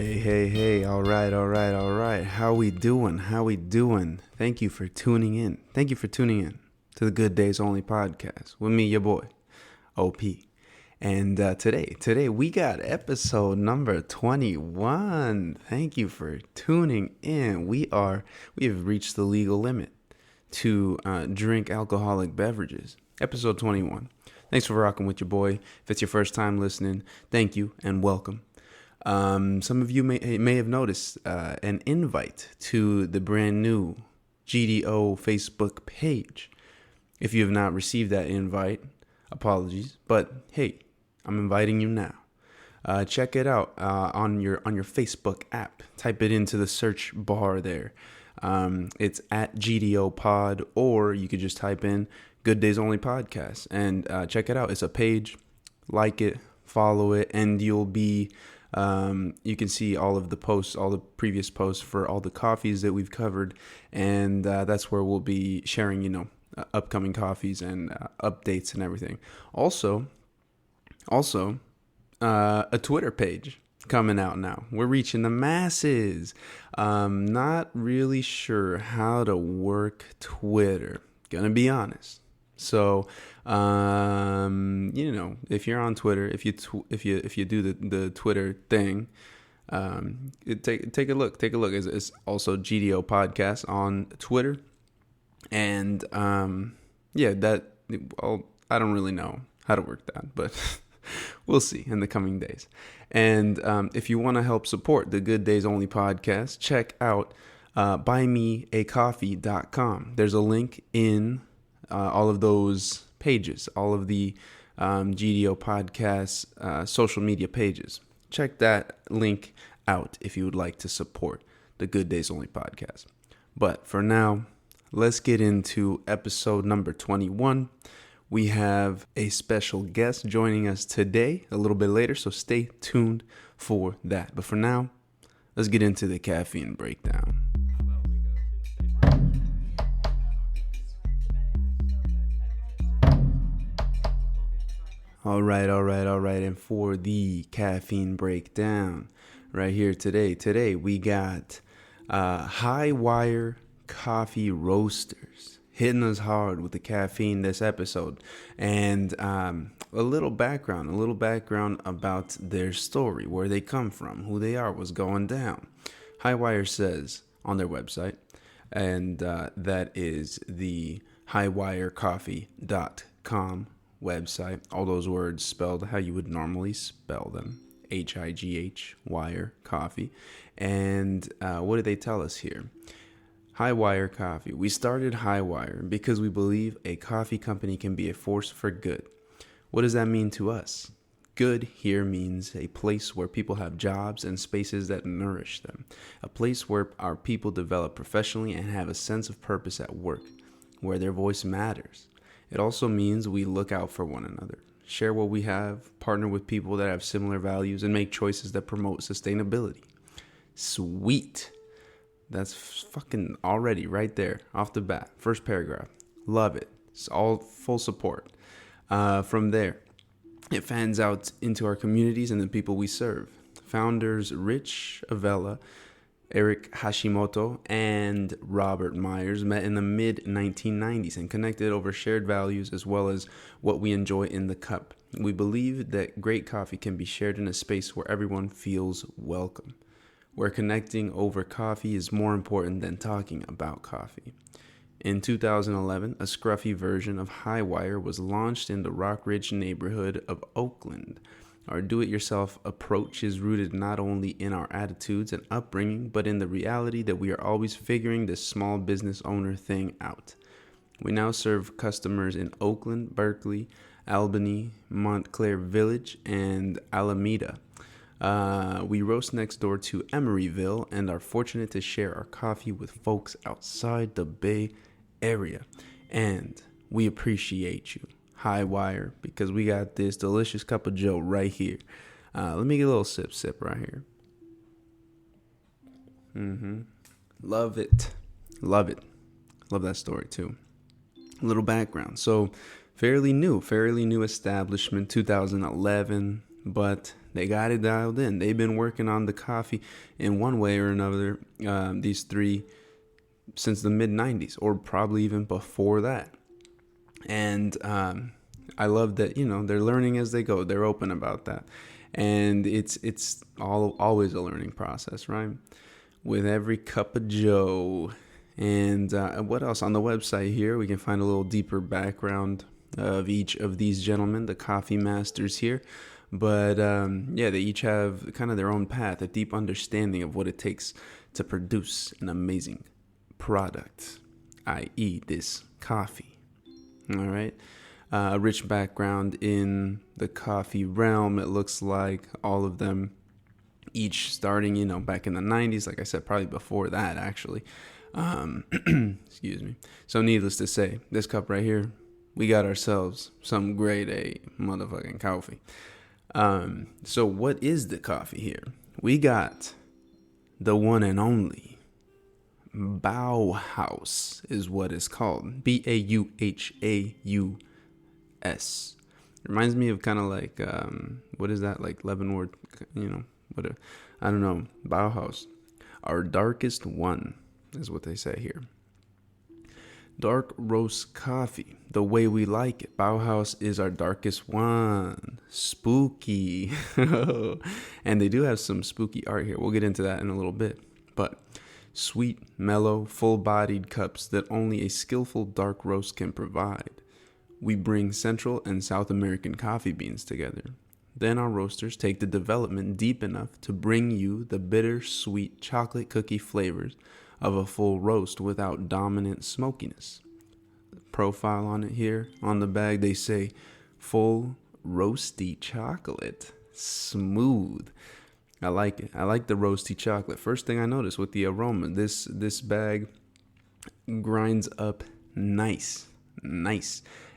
Hey, all right. How we doing? Thank you for tuning in. To the Good Days Only podcast with me, your boy, OP. And today we got episode number 21. Thank you for tuning in. We have reached the legal limit to drink alcoholic beverages. Episode 21. Thanks for rocking with your boy. If it's your first time listening, thank you and welcome. Some of you may have noticed an invite to the brand new GDO Facebook page. If you have not received that invite, apologies. But hey, I'm inviting you now. Check it out on your Facebook app. Type it into the search bar there. It's at GDO Pod, or you could just type in Good Days Only Podcast and check it out. It's a page. Like it, follow it, and you'll be. You can see all of the posts, all the previous posts for all the coffees that we've covered, and that's where we'll be sharing, upcoming coffees and updates and everything. Also, a Twitter page coming out now. We're reaching the masses. Not really sure how to work Twitter. Gonna be honest. So, if you're on Twitter, if you do the Twitter thing, take a look. It's also GDO Podcast on Twitter, and I don't really know how to work that, but we'll see in the coming days. And if you want to help support the Good Days Only podcast, check out buymeacoffee.com. There's a link in all of those pages, all of the GDO podcast social media pages. Check that link out if you would like to support the Good Days Only podcast. But for now, let's get into episode number 21. We have a special guest joining us today, a little bit later, so stay tuned for that. But for now, let's get into the caffeine breakdown. All right. And for the caffeine breakdown right here today we got High Wire Coffee Roasters hitting us hard with the caffeine this episode. And a little background about their story, where they come from, who they are, what's going down. High Wire says on their website, and that is the highwirecoffee.com website, all those words spelled how you would normally spell them, HIGH, wire, coffee. And what do they tell us here? High Wire Coffee. We started High Wire because we believe a coffee company can be a force for good. What does that mean to us? Good here means a place where people have jobs and spaces that nourish them. A place where our people develop professionally and have a sense of purpose at work, where their voice matters. It also means we look out for one another, share what we have, partner with people that have similar values, and make choices that promote sustainability. Sweet. That's fucking already right there, off the bat. First paragraph. Love it. It's all full support. From there, it fans out into our communities and the people we serve. Founders Rich Avella, Eric Hashimoto, and Robert Myers met in the mid-1990s and connected over shared values as well as what we enjoy in the cup. We believe that great coffee can be shared in a space where everyone feels welcome, where connecting over coffee is more important than talking about coffee. In 2011, a scruffy version of High Wire was launched in the Rockridge neighborhood of Oakland. Our do-it-yourself approach is rooted not only in our attitudes and upbringing, but in the reality that we are always figuring this small business owner thing out. We now serve customers in Oakland, Berkeley, Albany, Montclair Village, and Alameda. We roast next door to Emeryville and are fortunate to share our coffee with folks outside the Bay Area. And we appreciate you, High Wire, because we got this delicious cup of joe right here. Let me get a little sip right here. Love it. Love that story too. A little background. So fairly new establishment, 2011. but they got it dialed in. They've been working on the coffee in one way or another, these three, since the mid-90s, or probably even before that. And I love that, they're learning as they go. They're open about that. And it's always a learning process, right? With every cup of joe. And what else? On the website here, we can find a little deeper background of each of these gentlemen, the coffee masters here. But they each have kind of their own path, a deep understanding of what it takes to produce an amazing product, i.e. this coffee. All right. A rich background in the coffee realm. It looks like all of them, each starting, back in the 90s. Like I said, probably before that, actually. Excuse me. So needless to say, this cup right here, we got ourselves some grade A motherfucking coffee. So what is the coffee here? We got the one and only Bauhaus is what it's called. Bauhaus. Reminds me of kind of like, what is that? Like Leavenworth, I don't know. Bauhaus. Our darkest one is what they say here. Dark roast coffee, the way we like it. Bauhaus is our darkest one. Spooky. And they do have some spooky art here. We'll get into that in a little bit. But sweet, mellow, full-bodied cups that only a skillful dark roast can provide. We bring Central and South American coffee beans together. Then our roasters take the development deep enough to bring you the bitter, sweet chocolate cookie flavors of a full roast without dominant smokiness. Profile on it here, on the bag, they say full roasty chocolate, smooth. I like it. I like the roasty chocolate. First thing I noticed with the aroma, this bag grinds up nice,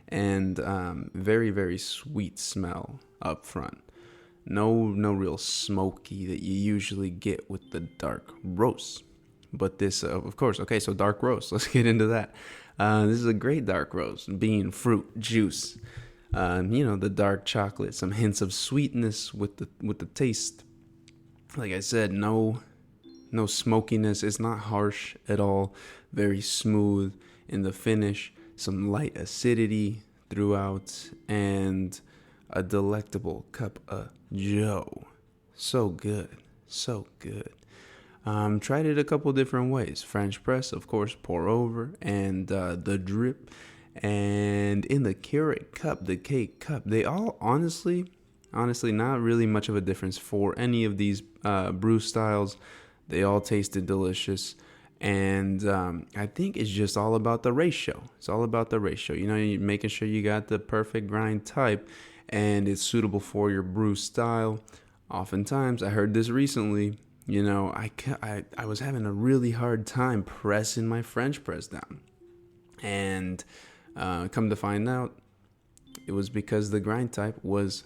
and very, very sweet smell up front. No real smoky that you usually get with the dark roast. But this, of course, okay, so dark roast. Let's get into that. This is a great dark roast. Bean, fruit, juice. The dark chocolate, some hints of sweetness with the taste. Like I said, no smokiness. It's not harsh at all. Very smooth in the finish. Some light acidity throughout, and a delectable cup of joe. So good. Tried it a couple different ways. French press, of course, pour over, and the drip. And in the Keurig cup, the cake cup, they all honestly, not really much of a difference for any of these brew styles. They all tasted delicious. And I think it's just all about the ratio. It's all about the ratio. You're making sure you got the perfect grind type and it's suitable for your brew style. Oftentimes, I heard this recently, I was having a really hard time pressing my French press down. And come to find out, it was because the grind type was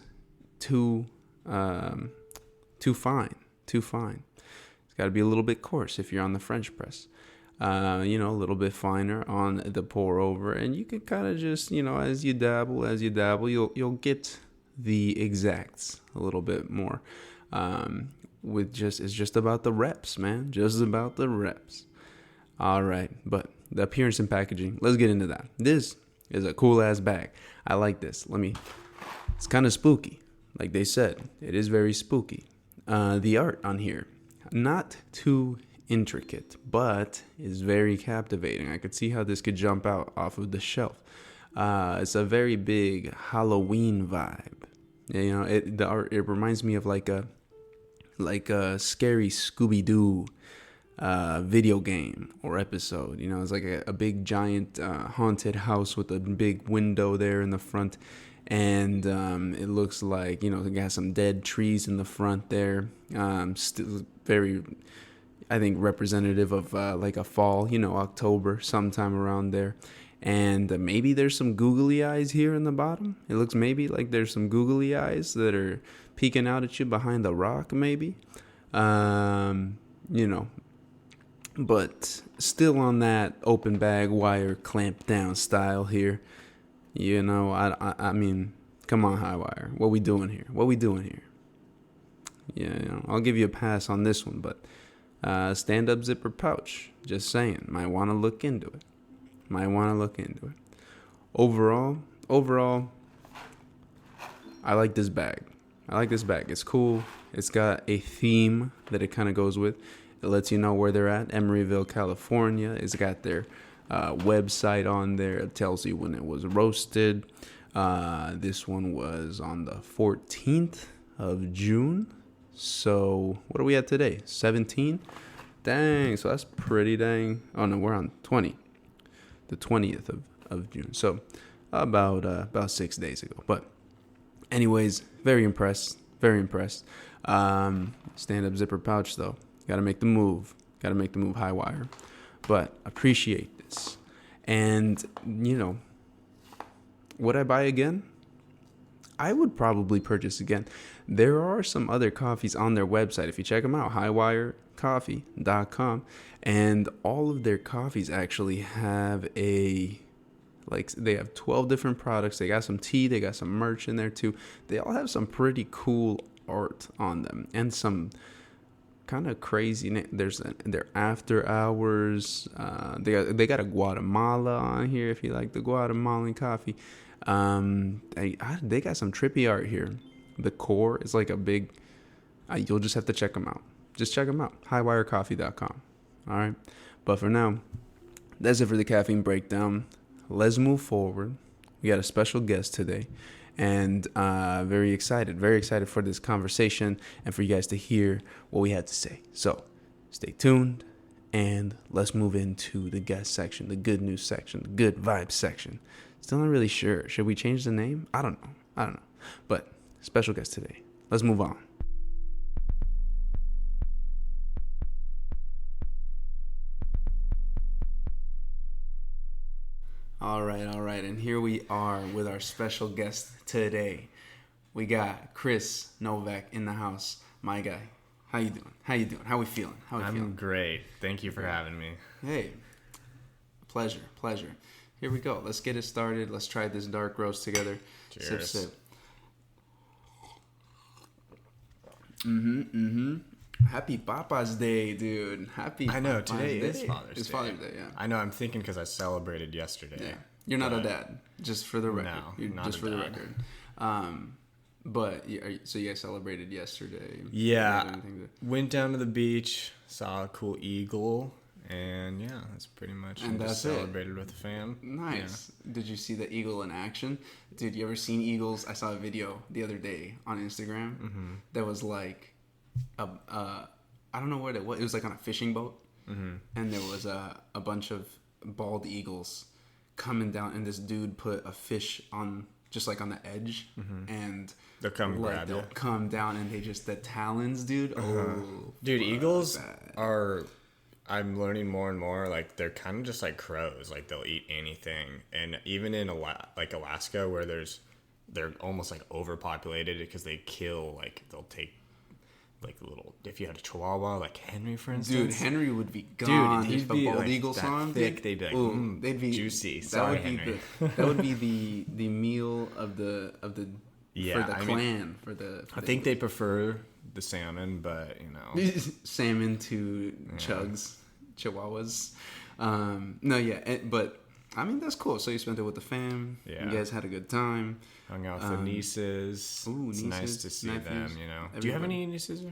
too fine. It's got to be a little bit coarse if you're on the French press. A little bit finer on the pour over, and you can kind of just, as you dabble, you'll get the exacts a little bit more. It's just about the reps, man. Just about the reps. All right, but the appearance and packaging, let's get into that. This is a cool ass bag. I like this. It's kind of spooky. Like they said, it is very spooky. The art on here, not too intricate, but is very captivating. I could see how this could jump out off of the shelf. It's a very big Halloween vibe. The art, it reminds me of like a scary Scooby-Doo video game or episode. It's like a big giant haunted house with a big window there in the front, and it looks like it got some dead trees in the front there. Still very, I think, representative of like a fall, October, sometime around there. And maybe there's some googly eyes here in the bottom. It looks maybe like there's some googly eyes that are peeking out at you behind the rock, maybe. But still on that open bag wire clamp down style here. I mean, come on, High Wire. What we doing here? Yeah, I'll give you a pass on this one, but stand-up zipper pouch. Just saying, might want to look into it. Overall, I like this bag. It's cool. It's got a theme that it kind of goes with. It lets you know where they're at. Emeryville, California. It's got their website on there. It tells you when it was roasted. This one was on the 14th of June. So what are we at today? 17? Dang, so that's pretty dang. Oh no, we're on 20. The 20th of June. So about 6 days ago. But anyways, very impressed. Stand-up zipper pouch though. Gotta make the move high wire. But appreciate this. And would I buy again? I would probably purchase again. There are some other coffees on their website. If you check them out, highwirecoffee.com. And all of their coffees actually have they have 12 different products. They got some tea. They got some merch in there too. They all have some pretty cool art on them. And some kind of crazy. There's their after hours. They got a Guatemala on here if you like the Guatemalan coffee. They got some trippy art here. The core is like a big. You'll just have to check them out. Just check them out. Highwirecoffee.com. All right. But for now, that's it for the caffeine breakdown. Let's move forward. We got a special guest today, and very excited for this conversation and for you guys to hear what we had to say. So stay tuned, and let's move into the guest section, the good news section, the good vibes section. Still not really sure. Should we change the name? I don't know. But special guest today. Let's move on. All right. And here we are with our special guest today. We got Chris Novak in the house. My guy. How you doing? How we feeling? I'm great. Thank you for having me. Hey. Pleasure. Here we go. Let's get it started. Let's try this dark roast together. Cheers. Sip. Happy Papa's Day, dude. I know, today is Father's Day. It's Father's Day, yeah. I know, I'm thinking because I celebrated yesterday. Yeah. You're not a dad, just for the record. No, not just a for the dad. record. But, so you guys celebrated yesterday? Yeah. Went down to the beach, saw a cool eagle, and yeah, that's pretty much And that's it. Celebrated with the fam. Nice. Yeah. Did you see the eagle in action? Dude, you ever seen eagles? I saw a video the other day on Instagram that was like, I don't know what it was. It was like on a fishing boat, and there was a bunch of bald eagles coming down, and this dude put a fish on just like on the edge, and they'll come grab you. Come down, and the talons, dude. Oh, dude, eagles are. I'm learning more and more, like, they're kind of just like crows. Like, they'll eat anything. And even in, Alaska, where they're almost, like, overpopulated because they kill, like, they'll take, like, little... If you had a chihuahua, like Henry, for instance... Dude, Henry would be gone. Dude, he'd be, bald like, eagle that song, thick. They'd be like, they'd be juicy. Sorry, Henry. That would be the meal of the yeah, for the clan. I think they prefer the salmon, but, salmon to chihuahuas. But I mean, that's cool. So you spent it with the fam. Yeah. You guys had a good time. Hung out with the nieces. It's nice to see nephews, them, Everybody. Do you have any nieces?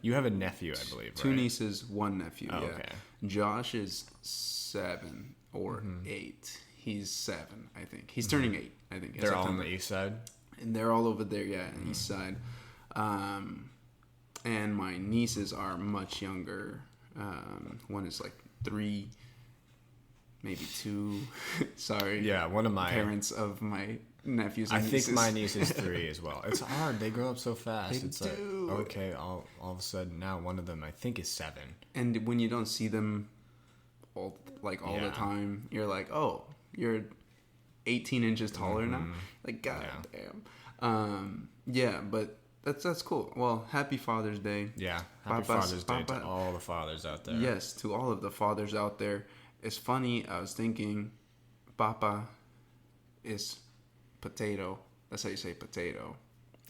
You have a nephew, I believe, two right? nieces, one nephew. Oh, yeah. okay. Josh is 7 or 8. He's 7, I think. He's turning 8, I think. They're all on the east side? And they're all over there, yeah, east side. And my nieces are much younger. One is like 3, maybe 2. Sorry. Yeah, one of my parents of my nephews. And I think my niece is 3 as well. It's hard. They grow up so fast. They do. Like, okay, all of a sudden now one of them I think is 7. And when you don't see them all the time, you're like, oh, you're 18 inches taller now. Like, god damn. But that's cool. Well, happy Father's Day. Yeah, happy Father's Day to all the fathers out there. Yes, to all of the fathers out there. It's funny, I was thinking, Papa is potato. That's how you say potato.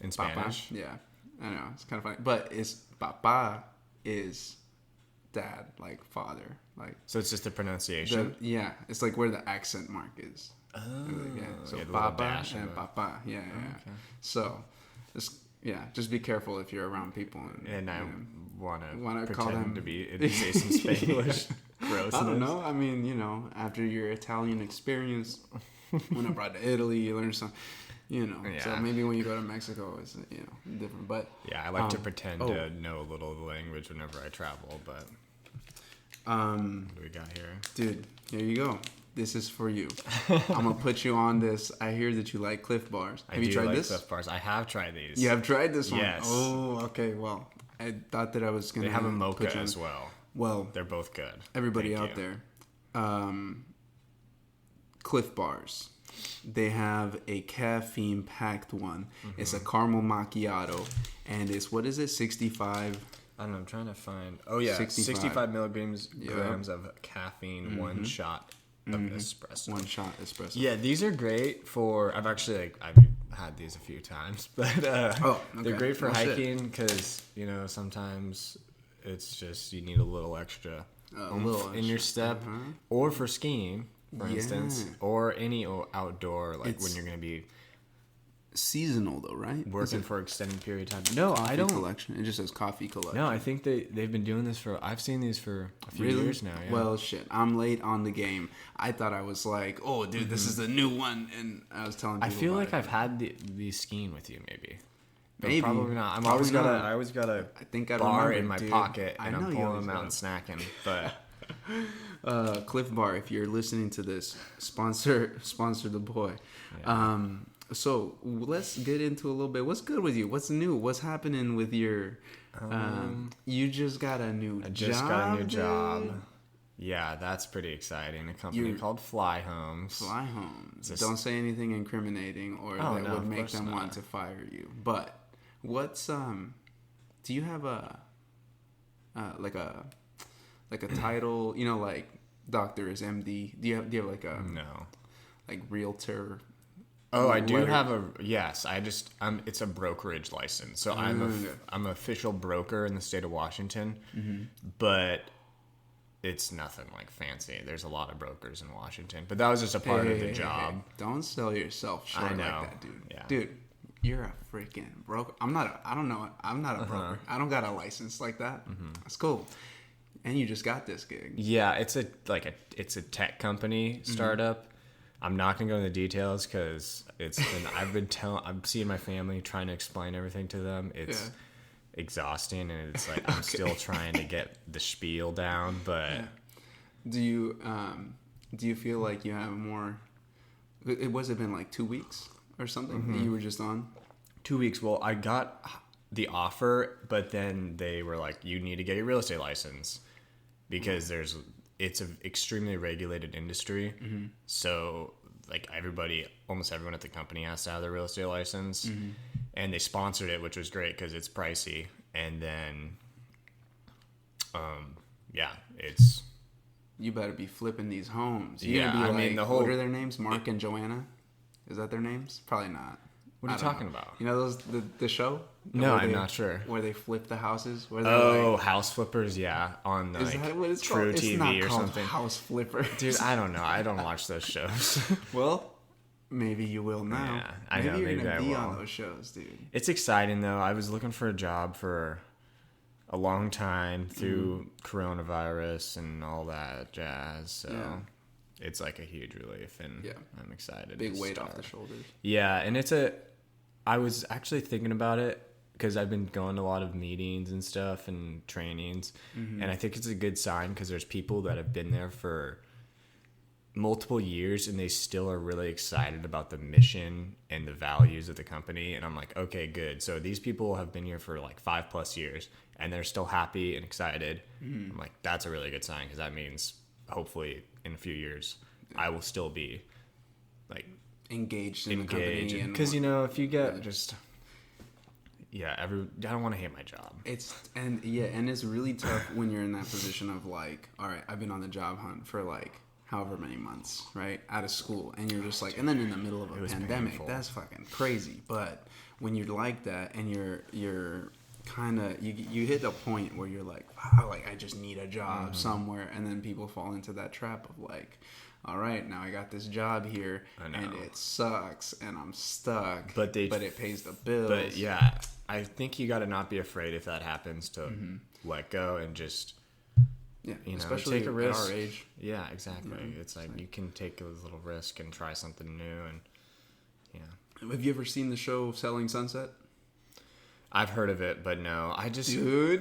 In Spanish? Papa, yeah. I know it's kind of funny, but it's papa is dad, like father, like. So it's just the pronunciation. It's like where the accent mark is. Oh, so yeah, the little papa dash and of it. papa, yeah. Okay. So, just be careful if you're around people And I want to call pretend them to be say some Spanish. Gross. I don't know. I mean, after your Italian experience, when I brought to Italy, you learn some. Yeah. So maybe when you go to Mexico, it's different. But yeah, I like to pretend to know a little of the language whenever I travel. But what do we got here, dude? Here you go. This is for you. I'm gonna put you on this. I hear that you like Cliff Bars. Have you tried this? Cliff Bars. I have tried these. You have tried this one. Yes. Oh, okay. Well, I thought that I was gonna. They have a mocha as well. Well, they're both good. Everybody out there, Cliff Bars. They have a caffeine-packed one. Mm-hmm. It's a caramel macchiato, and it's, what is it, 65? I don't know. I'm trying to find. Oh yeah, 65 milligrams of caffeine, mm-hmm. One shot of espresso. One shot espresso. Yeah, these are great for. I've actually I've had these a few times, but they're great for hiking because sometimes it's just you need a little extra in your step, or for skiing. For instance, or any outdoor, like when you're going to be seasonal, though, right? Working for an extended period of time. No, I don't. Collection. It just says coffee collection. No, I think they've been doing this for. I've seen these for a few years now. Yeah. Well, shit, I'm late on the game. I thought I was like, oh, dude, this is the new one, and I was telling people. I feel like I've had these skiing with you, maybe. Maybe. Probably not. I always got a I think I bar remember, in my dude. pocket, and I'm pulling them out and snacking, but. Cliff Bar, if you're listening to this, sponsor the boy. Yeah. So let's get into a little bit. What's good with you? What's new? What's happening with your? You just got a new job. I just got a new job. Yeah, that's pretty exciting. A company called Fly Homes. Fly Homes. Don't say anything incriminating or that would make them want to fire you. But what's do you have a like a title, like doctor is MD. Do you have like a like realtor? Oh, I do have yes. It's a brokerage license, so I'm an official broker in the state of Washington, but it's nothing like fancy. There's a lot of brokers in Washington, but that was just a part of the job. Hey. Don't sell yourself short like that, dude. Yeah. Dude, you're a freaking broker. I'm not a broker. I don't got a license like that. That's cool. And you just got this gig. Yeah, it's a tech company startup. I'm not gonna go into the details because I'm seeing my family trying to explain everything to them. It's exhausting, and it's like I'm still trying to get the spiel down. But do you feel like you have more? Was it been like 2 weeks or something that you were just on? 2 weeks. Well, I got the offer, but then they were like, "You need to get your real estate license." Because it's an extremely regulated industry, so like almost everyone at the company has to have their real estate license, and they sponsored it, which was great because it's pricey. And then, it's you better be flipping these homes. What are their names? Mark and Joanna, is that their names? Probably not. What are you talking about? You know those the show? No, I'm not sure. Where they flip the houses? House flippers, yeah, on is that what it's True called? TV it's not or called something. House Flipper, dude. I don't know. I don't watch those shows. Well, maybe you will now. Yeah, I know. Maybe you're gonna be will. on those shows, dude. It's exciting though. I was looking for a job for a long time through coronavirus and all that jazz. So it's like a huge relief, and I'm excited. Big weight off the shoulders. Yeah, and I was actually thinking about it because I've been going to a lot of meetings and stuff and trainings, and I think it's a good sign because there's people that have been there for multiple years and they still are really excited about the mission and the values of the company. And I'm like, okay, good. So these people have been here for like 5+ years and they're still happy and excited. I'm like, that's a really good sign because that means hopefully in a few years I will still be like engaged in the company. Because if you get I don't want to hate my job. It's really tough when you're in that position of like, all right, I've been on the job hunt for like however many months, right, out of school, and you're just like, and then in the middle of a pandemic, that's fucking crazy. But when you're like that and you're kind of you hit a point where you're like, wow, like I just need a job somewhere, and then people fall into that trap of like, all right, now I got this job here and it sucks and I'm stuck, but it pays the bills. But yeah, I think you got to not be afraid if that happens to let go and just especially take a risk at our age. Yeah, exactly. It's like you can take a little risk and try something new. And have you ever seen the show Selling Sunset? I've heard of it, but no, I just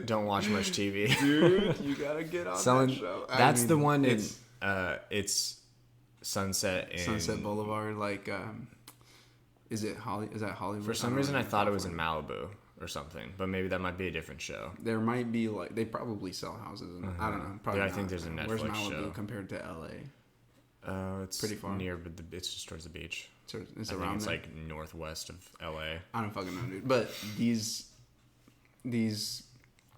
don't watch much TV. Dude, you gotta get on that show. That's the one. It's Sunset Boulevard. Like, is that Hollywood? For some reason, I thought it was in Malibu or something, but maybe that might be a different show. There might be like they probably sell houses. I don't know. Probably. I think there's a Netflix Where's Malibu show compared to LA? It's pretty far near, but it's just towards the beach. It's I around think it's there. like northwest of LA. I don't fucking know, dude. But these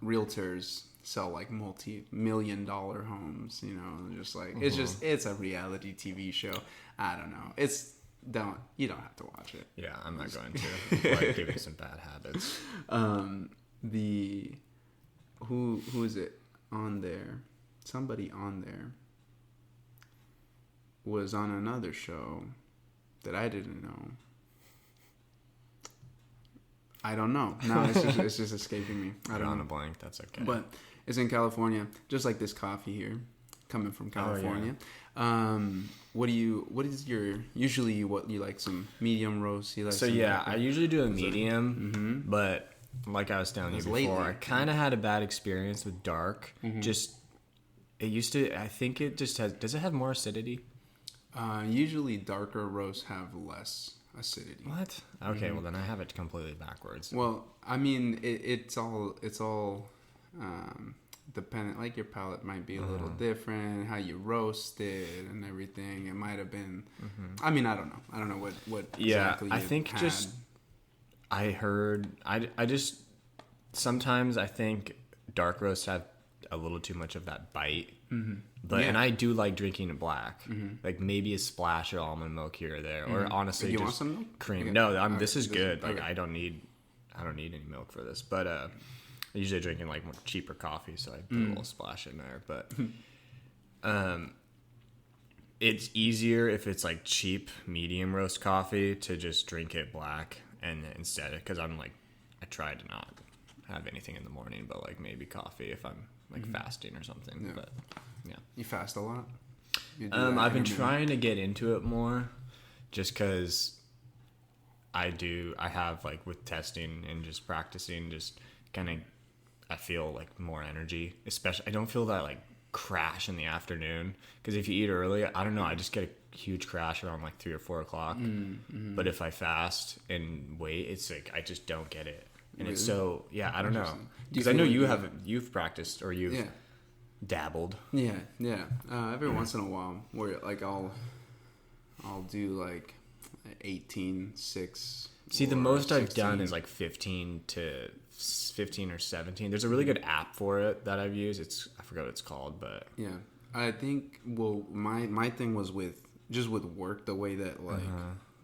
realtors sell like multi-million-dollar homes. You know, just like it's a reality TV show. I don't know. You don't have to watch it. Yeah, I'm not going to. Like, give me some bad habits. Who is it on there? Somebody on there was on another show that I didn't know. I don't know. No, it's just escaping me. I don't know. On a blank. That's okay. But it's in California, just like this coffee here, coming from California. What is your usually what you like? Some medium roast? You like? So I usually do a medium, but like I was telling you before, I kind of had a bad experience with dark. Just it used to. I think it just has. Does it have more acidity? Usually darker roasts have less acidity. What? Okay, well then I have it completely backwards. Well, I mean, it's all dependent. Like your palate might be a little different, how you roast it and everything. It might have been. I mean, I don't know. I don't know what exactly. I think had. I heard. I just sometimes I think dark roasts have a little too much of that bite. But and I do like drinking it black, like maybe a splash of almond milk here or there, or honestly you just want some milk? cream. No, this is good. Like I don't need any milk for this. But I usually drinking like more cheaper coffee, so I put a little splash in there. But it's easier if it's like cheap medium roast coffee to just drink it black and instead because I try to not have anything in the morning, but like maybe coffee if I'm like fasting or something. But you fast a lot. I've been trying to get into it more, just because I have like with testing and just practicing, just kind of I feel like more energy. Especially I don't feel that like crash in the afternoon, because if you eat early, I don't know, I just get a huge crash around like 3 or 4 o'clock. But if I fast and wait, it's like I just don't get it. And it's so I don't know, because I know you've practiced or you've dabbled. Every once in a while where like I'll do like 18-6. See, the most 16. I've done is like 15 or 17. There's a really good app for it that I've used. I forgot what it's called, but I think my thing was with work, the way that like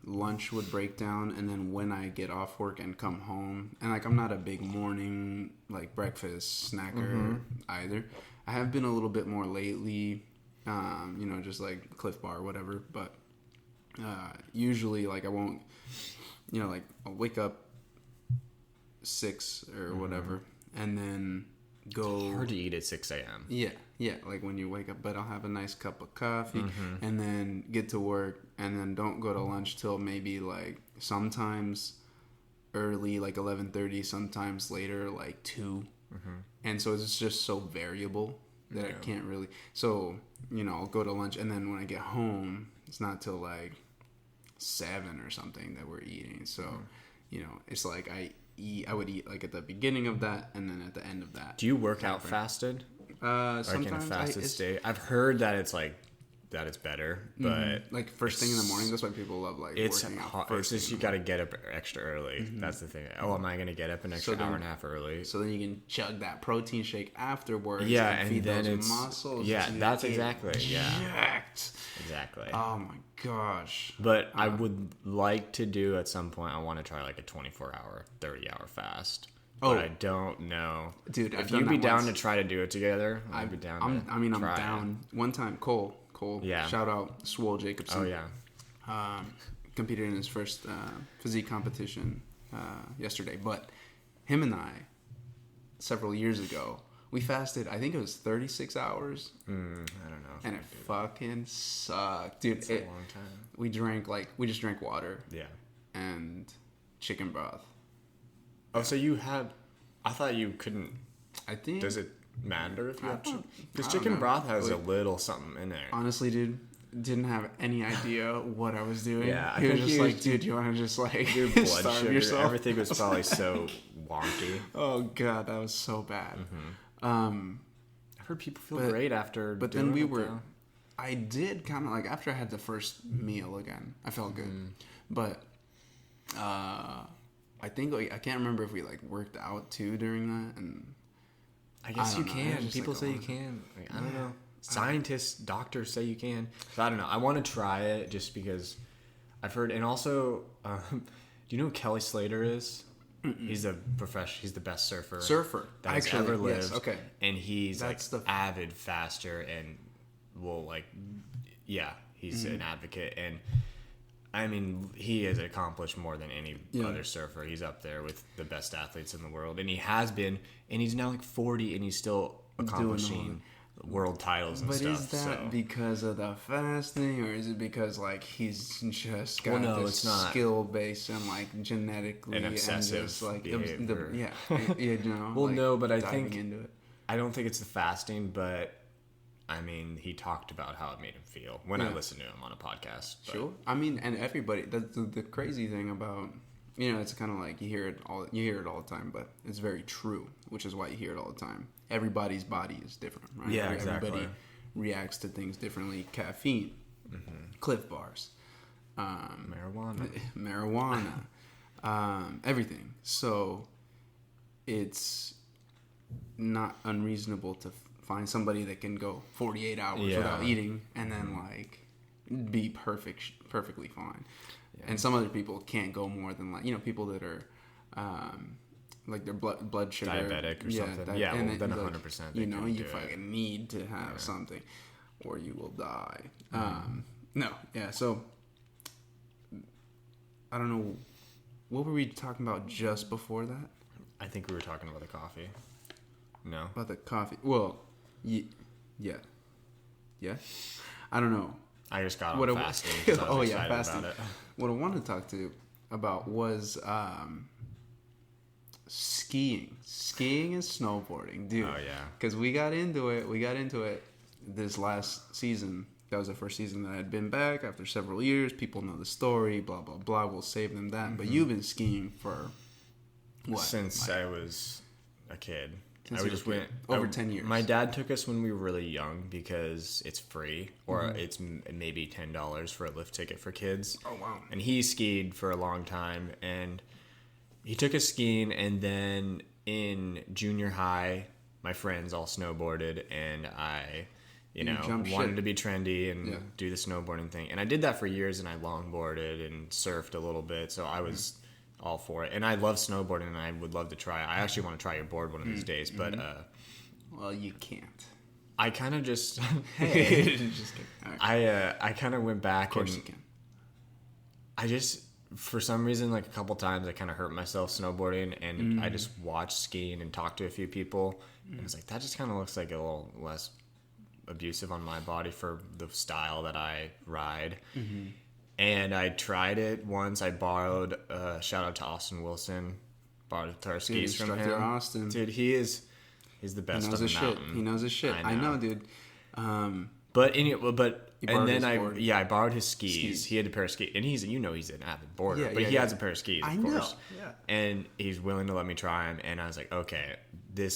lunch would break down, and then when I get off work and come home, and like I'm not a big morning like breakfast snacker either. I have been a little bit more lately, just like Cliff Bar or whatever, but usually like I won't, like I'll wake up 6 or whatever and then go. It's hard to eat at 6 a.m. Yeah, like when you wake up, but I'll have a nice cup of coffee and then get to work and then don't go to lunch till maybe like sometimes early, like 11:30, sometimes later, like 2. And so it's just so variable that I can't really. So, I'll go to lunch and then when I get home, it's not till like 7 or something that we're eating. So, it's like I would eat like at the beginning of that and then at the end of that. Do you work out fasted? Sometimes like in a fasted state? I've heard that it's like that it's better, but like first thing in the morning. That's why people love like it's working out hard. first. It's just you got to get up extra early. That's the thing. Oh, am I gonna get up an extra hour and a half early? So then you can chug that protein shake afterwards. Yeah, and feed then those it's muscles. yeah, that's exactly jacked. Exactly. Oh my gosh. But I would like to do at some point. I want to try like a 24-hour, 30-hour fast. But I don't know, dude. If you'd be down to try to do it together, I'd be down. I'm down. One time, Cole. Yeah. Shout out Swole Jacobson. Oh yeah. Competed in his first physique competition yesterday, but him and I, several years ago, we fasted. I think it was 36 hours. I don't know. And it fucking sucked, dude. It's a long time. We just drank water. Yeah. And chicken broth. Oh, so you had? I thought you couldn't. I think. Does it matter if you have chicken? Because chicken broth has a little something in there. Honestly, dude, didn't have any idea what I was doing. Yeah, he was just like, dude, you want to just like your blood starve sugar, yourself? everything was probably so wonky. Oh god, that was so bad. I've heard people feel great after. But then we were. Though. I did kind of like after I had the first meal again. I felt good, but I think I can't remember if we like worked out too during that, and I guess you can. People say you can. Like, I don't know. Scientists, doctors say you can. So I don't know. I want to try it just because I've heard. And also, do you know who Kelly Slater is? He's a professional. He's the best surfer that's ever lived. Yes, okay, and he's that's like avid faster and will like, yeah, he's an advocate and. I mean, he has accomplished more than any other surfer. He's up there with the best athletes in the world. And he has been, and he's now like 40, and he's still accomplishing world titles and stuff. But is that because of the fasting, or is it because, like, he's just got this skill base and, like, genetically and obsessive just, like, behavior. you know, well, like, no, but I think, into it. I don't think it's the fasting, but... I mean, he talked about how it made him feel when I listened to him on a podcast. But. Sure. I mean, and everybody. That's the crazy thing about, you know, it's kind of like you hear it all the time, but it's very true, which is why you hear it all the time. Everybody's body is different, right? Yeah, exactly. Everybody reacts to things differently. Caffeine, Cliff Bars, marijuana, everything. So it's not unreasonable to find somebody that can go 48 hours without eating and then like be perfectly fine. Yeah. And some other people can't go more than like, you know, people that are like their blood sugar diabetic or something. And then 100%. You know, you fucking need to have something or you will die. So I don't know, what were we talking about just before that? I think we were talking about the coffee. No. About the coffee. Well, yeah. I don't know. I just got on fasting. Fasting. What I wanted to talk to you about was skiing and snowboarding, dude. Oh yeah. Because we got into it this last season. That was the first season that I had been back after several years. People know the story. Blah blah blah. We'll save them that. But you've been skiing for what? Since I was a kid. I just went over 10 years. My dad took us when we were really young because it's free, or it's maybe $10 for a lift ticket for kids. Oh wow! And he skied for a long time, and he took us skiing. And then in junior high, my friends all snowboarded, and I, wanted to be trendy and do the snowboarding thing. And I did that for years, and I longboarded and surfed a little bit. So I was. All for it, and I love snowboarding, and I would love to try. I actually want to try your board one of these days, but well, you can't. I kind of just just kidding. Right. I kind of went back, of course you can. I just for some reason like a couple times I kind of hurt myself snowboarding, and I just watched skiing and talked to a few people, and it's like that just kind of looks like a little less abusive on my body for the style that I ride. And I tried it once. I borrowed, shout out to Austin Wilson, borrowed a pair of skis from him. Austin. Dude, he's the best on the mountain. He knows his shit. I know, dude. I borrowed his skis. He had a pair of skis, and he's an avid boarder, but he has a pair of skis, of course. Yeah. And he's willing to let me try them. And I was like, okay,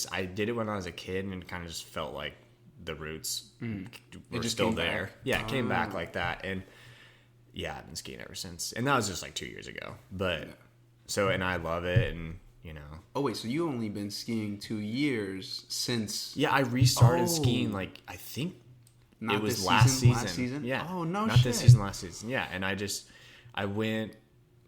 I did it when I was a kid, and it kind of just felt like the roots It were just still came there. back? Yeah, it came back like that. And yeah, I've been skiing ever since. And that was just like 2 years ago. But so, and I love it. And, you know. Oh, wait, so you only been skiing 2 years since. Yeah, I restarted skiing like, I think Not it was this last season. Last season? Yeah. Oh, no Not shit. this season, last season. Yeah. And I went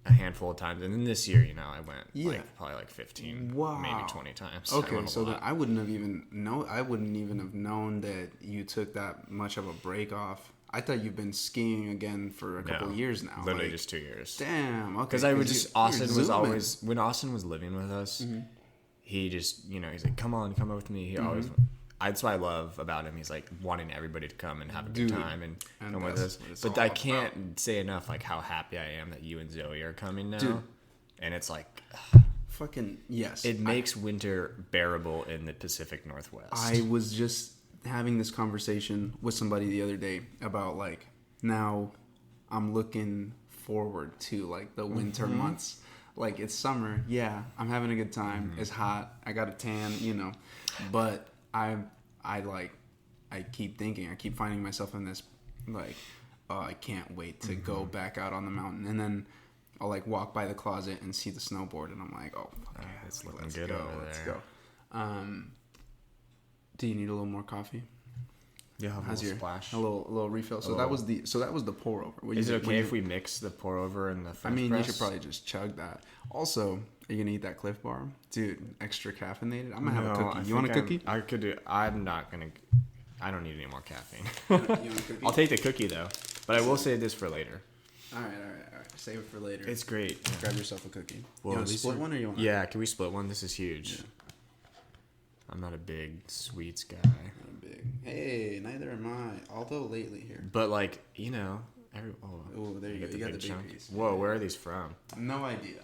a handful of times. And then this year, you know, I went like probably like 15, maybe 20 times. Okay, so then I wouldn't even have known that you took that much of a break off. I thought you've been skiing again for a couple of years now. Literally just 2 years. Damn. Okay. Because I would just, Austin was zooming. always, when Austin was living with us, he just, you know, he's like, come up with me. He always, that's what I love about him. He's like wanting everybody to come and have a good time and come with us. But I can't say enough like how happy I am that you and Zoe are coming now. Dude. And it's like, fucking yes. It makes winter bearable in the Pacific Northwest. I was just having this conversation with somebody the other day about like, now I'm looking forward to like the winter months. Like it's summer, yeah, I'm having a good time. It's hot, I got a tan, you know, but I keep thinking, I keep finding myself in this like, oh, I can't wait to go back out on the mountain, and then I'll like walk by the closet and see the snowboard, and I'm like, oh, fuck yeah, it's like, looking good over there. Let's go. Do you need a little more coffee? Yeah, a little splash. A little refill. So that was the pour over. Is it okay if we mix the pour over and the French press? You should probably just chug that. Also, are you gonna eat that Cliff Bar, dude? Extra caffeinated. I'm gonna have a cookie. You want a cookie? I could do. I'm not gonna. I don't need any more caffeine. You want a cookie? I'll take the cookie though, but I will save this for later. All right. Save it for later. It's great. Grab yourself a cookie. Well, you want to split one or you want? Yeah, can we split one? This is huge. Yeah. I'm not a big sweets guy. Not big. Hey, neither am I. Although lately here. But like, you know, there you go. You got the big piece. Whoa, where are these from? No idea.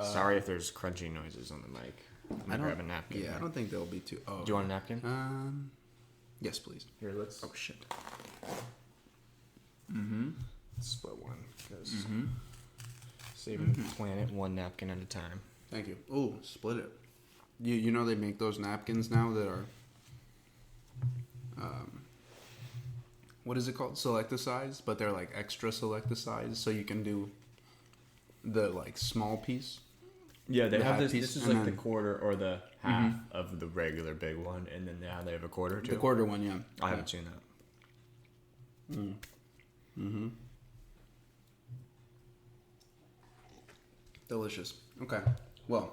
Sorry if there's crunchy noises on the mic. I grab a napkin. Yeah, I don't think they'll be too. Oh. Do you want a napkin? Yes, please. Here, let's. Oh shit. Split one because saving the planet one napkin at a time. Thank you. Oh, split it. You know they make those napkins now that are what is it called? Selecta-size, but they're like extra Selecta-size, so you can do the like small piece. Yeah, they have this. This is like the quarter or the half of the regular big one, and then they have a quarter too. The quarter one, yeah. I haven't seen that. Delicious. Okay. Well,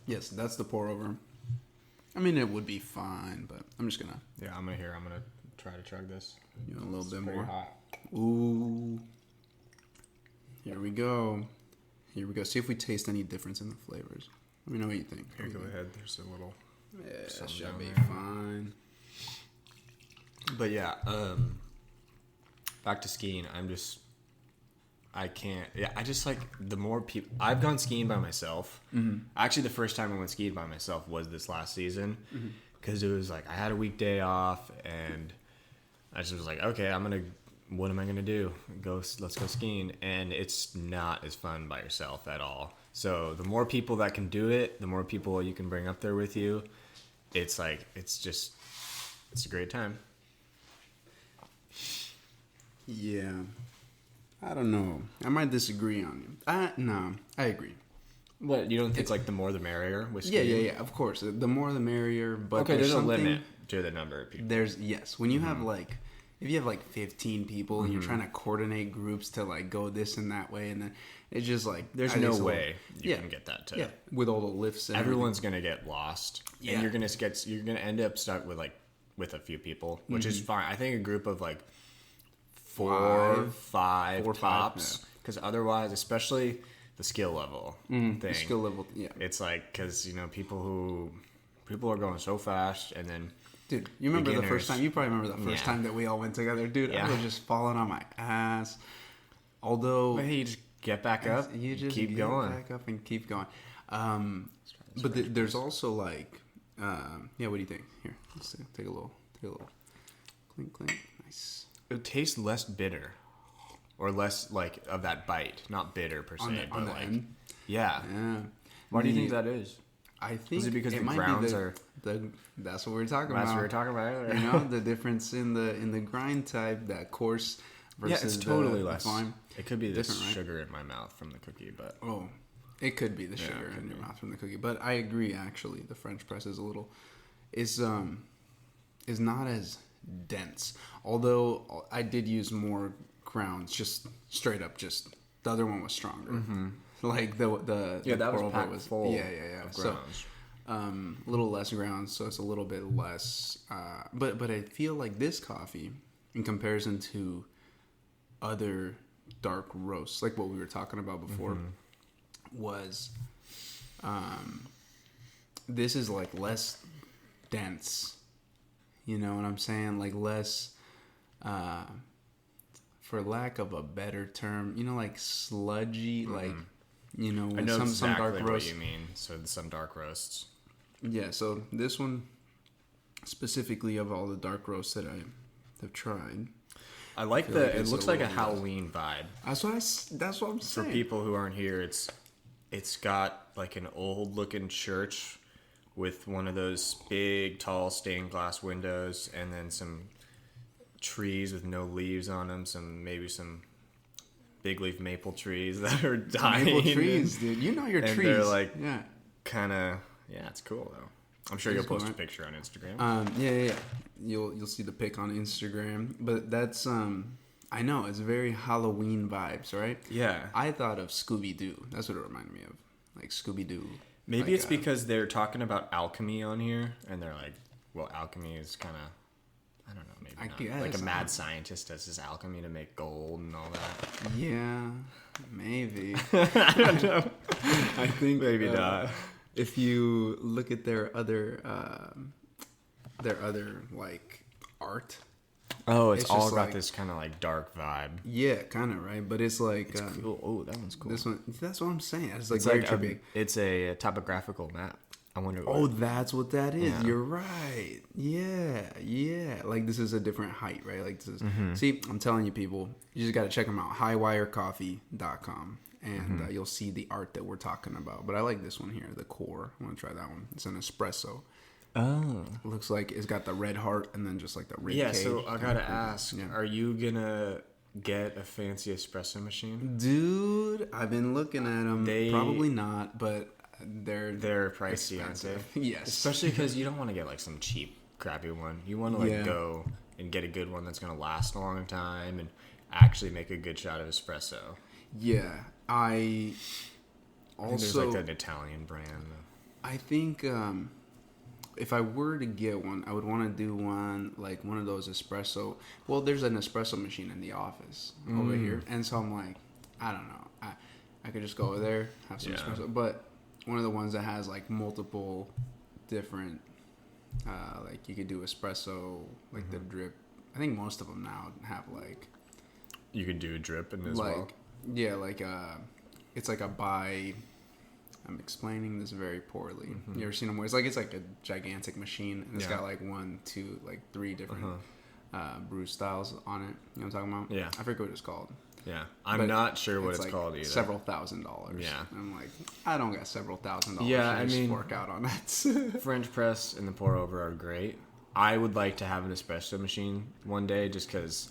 yes, that's the pour over. I mean, it would be fine, but I'm just gonna. Yeah, I'm gonna try to chug this. You know, a little bit more. Hot. Ooh. Here we go. See if we taste any difference in the flavors. Let me know what you think. Here, go ahead. There's a little. Yeah, that should be fine. But yeah, back to skiing. I can't. Yeah, I just like the more people. I've gone skiing by myself. Actually, the first time I went skiing by myself was this last season, because it was like I had a weekday off, and I just was like, okay, what am I gonna do? Let's go skiing, and it's not as fun by yourself at all. So the more people that can do it, the more people you can bring up there with you. It's like it's a great time. Yeah. I don't know. I might disagree on you. No, I agree. What, you don't think it's like the more the merrier with skiing? Yeah, of course. The more the merrier, but okay, there's a limit to the number of people. When you have like, if you have like 15 people and you're trying to coordinate groups to like go this and that way, and then it's just like there's no way you can get that to. Yeah, with all the lifts and everyone's gonna get lost. Yeah. And you're gonna end up stuck with a few people, which is fine. I think a group of like five tops, because otherwise, especially the skill level thing. The skill level, yeah. It's like, because, you know, people are going so fast, and then... Dude, you remember the first time? You probably remember the first time that we all went together. Dude, I was just falling on my ass. Although... But hey, you just get back up, you just keep going. Back up and keep going. But there's also like... what do you think? Here, let's take a little clink, clink. Nice. It tastes less bitter, or less like of that bite. Not bitter per se, on the like end? yeah. Why do you think that is? I think Is it because the might grounds be are? that's what we were talking That's about. what we were talking about earlier. You know, the difference in the grind type, that coarse versus Yeah, it's totally the less. fine. It could be the Different, right? sugar in my mouth from the cookie, but Oh, it could be the Yeah, sugar it could in your be. mouth from the cookie, but I agree. Actually, the French press is a little is not as dense. Although I did use more grounds, just straight up. Just the other one was stronger. Mm-hmm. Like the that was pour-over packed full. Yeah. Of So grounds. a little less grounds, so it's a little bit less. But I feel like this coffee, in comparison to other dark roasts, like what we were talking about before, was this is like less dense. You know what I'm saying? Like less, for lack of a better term, you know, like sludgy, like, you know, I know some exactly dark what roasts. you mean. So some dark roasts. Yeah, so this one, specifically of all the dark roasts that I have tried, I like feel like it it's looks a like a little Halloween vibe. that's what I'm For saying. people who aren't here, it's got like an old looking church with one of those big tall stained glass windows, and then some trees with no leaves on them, maybe some big leaf maple trees that are dying. Maple trees, dude. You know your and trees. they're like yeah. kind of it's cool though. I'm sure It you'll is cool, post a right? picture on Instagram. Yeah. You'll see the pic on Instagram, but that's I know it's very Halloween vibes, right? Yeah. I thought of Scooby Doo. That's what it reminded me of, like Scooby Doo. Maybe like, it's because they're talking about alchemy on here, and they're like, well, alchemy is kind of, I don't know, maybe I not. guess, Like a I mad don't- scientist does his alchemy to make gold and all that. Yeah, maybe. I don't know. I think Maybe not. If you look at their other like art, Oh, it's It's all just got like- this kind of like dark vibe. yeah, kind of right. But it's like It's cool. Oh, that one's cool. this one. That's what I'm saying. It's like It's very like trippy. it's a topographical map. I wonder. What, Oh, that's what that is. Yeah. You're right. Yeah. Like this is a different height, right? Like this is. See, I'm telling you, people, you just got to check them out. Highwirecoffee.com, and you'll see the art that we're talking about. But I like this one here, the core. I want to try that one. It's an espresso. oh. It looks like it's got the red heart and then just like the rib Yeah. cage. So I gotta ask: Yeah. are you gonna get a fancy espresso machine? Dude, I've been looking at them. They- Probably not, but They're pricey, aren't they? expensive. Yes. Especially because you don't want to get like some cheap, crappy one. You want to like Yeah. go and get a good one that's gonna last a long time and actually make a good shot of espresso. Yeah. I I think there's also like an Italian brand. I think if I were to get one, I would want to do one like one of those espresso. Well, there's an espresso machine in the office over here, and so I'm like, I don't know, I could just go over there, have some Yeah. espresso, but one of the ones that has like multiple different, like you could do espresso, like the drip. I think most of them now have like You could do a drip in as like well. yeah, like it's like a by. I'm explaining this very poorly. You ever seen them where it's like a gigantic machine and it's Yeah. got like 1, 2, like 3 different brew styles on it. You know what I'm talking about? Yeah. I forget what it's called. Yeah, I'm But not sure what it's like called either. Several $1,000s. Yeah. And I'm like, I don't got several $1,000s. Yeah, to I just mean- fork out on that. French press and the pour over are great. I would like to have an espresso machine one day, just because.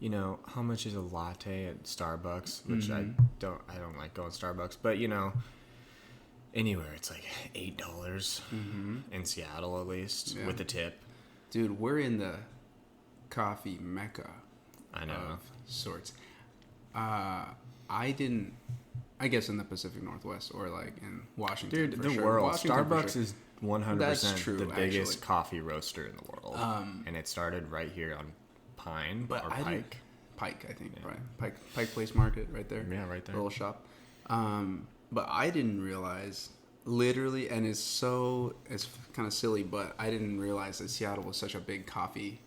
You know, how much is a latte at Starbucks? Which I don't like going to Starbucks, but you know, anywhere it's like $8 in Seattle at least Yeah. with the tip. Dude, we're in the coffee mecca I know. of sorts. I guess in the Pacific Northwest or like in Washington. Dude, for the sure. world. Washington for Starbucks sure. is 100% That's true, the biggest actually. coffee roaster in the world. And it started right here on Pine But or I didn't- Pike. Pike, I think, right? Pike Place Market, right there. Yeah, right there. Little shop. But I didn't realize, literally, and it's kind of silly, but I didn't realize that Seattle was such a big coffee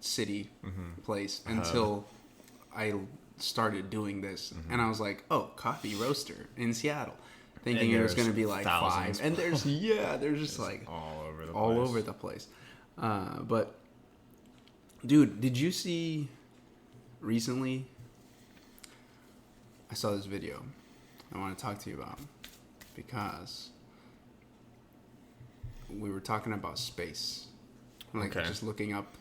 city place until I started doing this, and I was like, oh, coffee roaster in Seattle, thinking And it was there's going to be like thousands. 5, and there's just like all over the place. all over the place. But dude, did you see recently? I saw this video I want to talk to you about because we were talking about space, like Okay. just looking up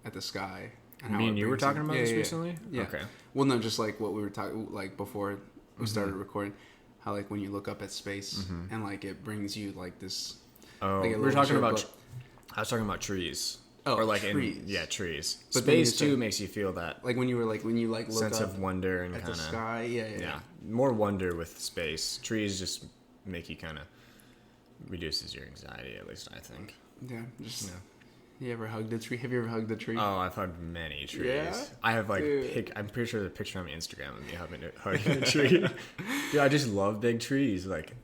at the sky. And Me and you were talking about this recently? Yeah. Okay. Well, no, just like what we were talking, like before we started recording, how like when you look up at space and like it brings you like this. Oh, like we were talking about. I was talking about trees. Oh, or like trees. Trees. But then Space too makes you feel that like when you look sense up of wonder and at kind the of sky. Yeah. more wonder with space. Trees just make you kind of reduces your anxiety. At least I think. Yeah. Just. You ever hugged a tree? Have you ever hugged a tree? Oh, I've hugged many trees. Yeah? I have like I'm pretty sure there's a picture on my Instagram of me hugging a tree. Dude, I just love big trees. Like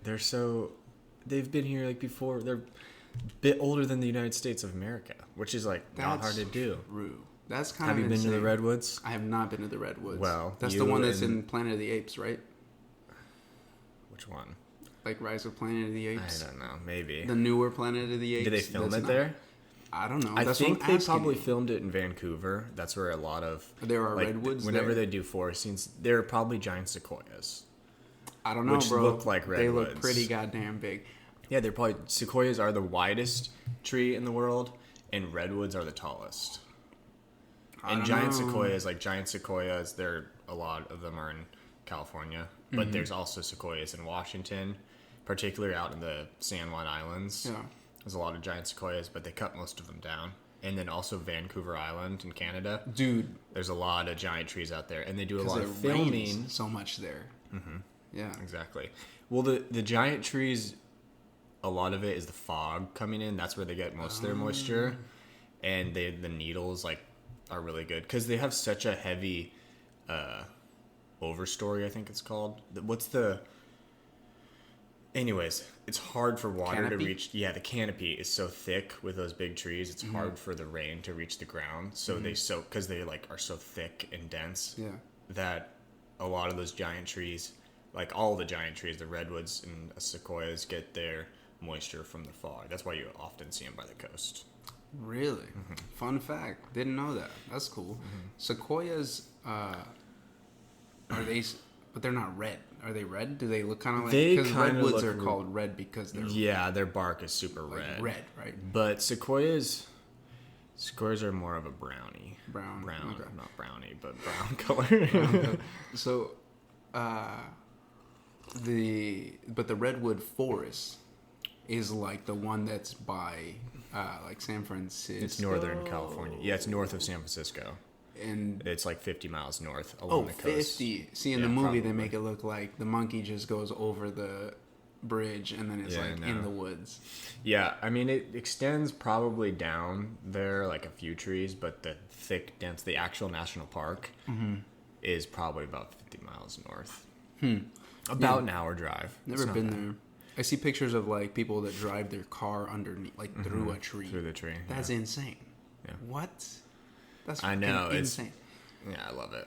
they've been here like before. They're a bit older than the United States of America, which is like not hard to do. True. That's kind Have of you been insane. to the Redwoods? I have not been to the Redwoods. Well, that's the one that's in Planet of the Apes, right? Which one? Like Rise of Planet of the Apes. I don't know. Maybe the newer Planet of the Apes. Did they film it there? I don't know. I That's think what I'm they probably asking. filmed it in Vancouver. That's where a lot of There are like, redwoods whenever there? they do forest scenes, there are probably giant sequoias. I don't know, which bro. look like They look redwoods. pretty goddamn big. Yeah, they're probably sequoias are the widest tree in the world, and redwoods are the tallest. And giant sequoias, there a lot of them are in California, but there's also sequoias in Washington, particularly out in the San Juan Islands. Yeah. There's a lot of giant sequoias, but they cut most of them down. And then also Vancouver Island in Canada. Dude. There's a lot of giant trees out there, and they do a lot Because of it filming. rains so much there. Mm-hmm. Yeah. Exactly. Well, the giant trees, a lot of it is the fog coming in. That's where they get most of their moisture, and the needles like are really good because they have such a heavy overstory. I think it's called. Anyways, it's hard for water to reach. Yeah, the canopy is so thick with those big trees. It's hard for the rain to reach the ground. So they soak because they like are so thick and dense. Yeah. That a lot of those giant trees, like all the giant trees, the redwoods and sequoias, get their moisture from the fog. That's why you often see them by the coast. Really? Fun fact. Didn't know that. That's cool. Sequoias, are they... But they're not red. Are they red? Do they look kind of like... Because redwoods are called red because they're... Yeah, their bark is super like red. Red, right? But sequoias are more of a brownie. Brown. Okay. Not brownie, but brown color. So, the redwood forest is like the one that's by like San Francisco. It's Northern California. Yeah, it's north of San Francisco. And it's like 50 miles north along the coast. 50. See, in the movie, they make it look like the monkey just goes over the bridge and then it's in the woods. Yeah, I mean, it extends probably down there like a few trees, but the thick, dense, the actual national park is probably about 50 miles north. About an hour drive. Never been there. I see pictures of like people that drive their car underneath, like through a tree. Through the tree. That's insane. Yeah. What? That's I know, insane. Yeah, I love it.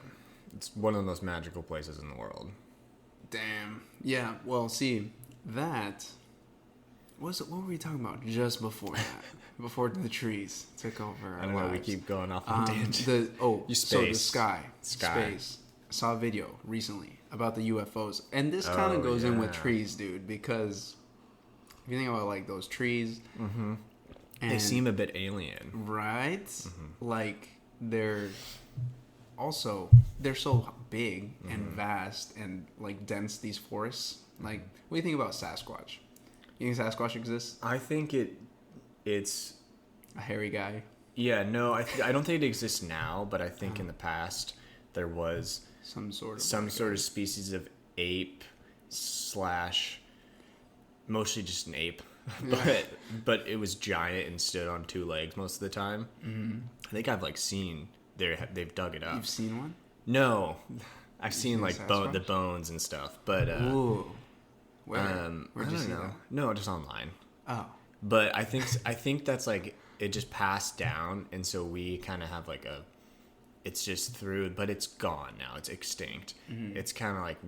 It's one of the most magical places in the world. Damn. Yeah. Well, see that. What were we talking about just before that? Before the trees took over our I don't know. We lives. keep going off on tangent. So the Space. Space. I saw a video recently about the UFOs, and this kind of goes in with trees, dude. Because if you think about like those trees, and they seem a bit alien, right? Like they're so big and vast and like dense. These forests. Like, what do you think about Sasquatch? You think Sasquatch exists? I think it's a hairy guy. Yeah, no, I don't think it exists now, but I think in the past there was some sort of species of ape / mostly just an ape, but it was giant and stood on two legs most of the time. I think I've like seen they've dug it up. You've seen one? No, I've seen like the bones and stuff, but ooh. Where'd you see know. that? No, just online. Oh. But I think that's like it just passed down, and so we kind of have like it's just through, but it's gone now. It's extinct. It's kind of like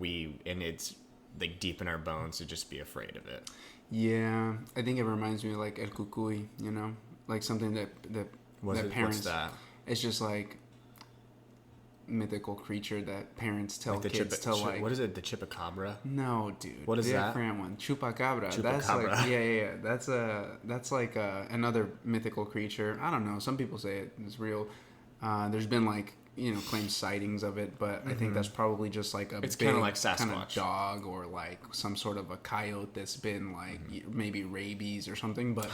and it's like deep in our bones to just be afraid of it. Yeah, I think it reminds me of like El Cucuy, you know, like something that parents. What's that? It's just like mythical creature that parents tell Like the kids to like. what is it? The chupacabra? No, dude. What is that? Different one. Chupacabra. That's Chupacabra. like yeah. That's like another mythical creature. I don't know. Some people say it's real. There's been like claimed sightings of it, but I think that's probably just like a It's big kind of like Sasquatch. kind of dog or like some sort of a coyote that's been like maybe rabies or something. But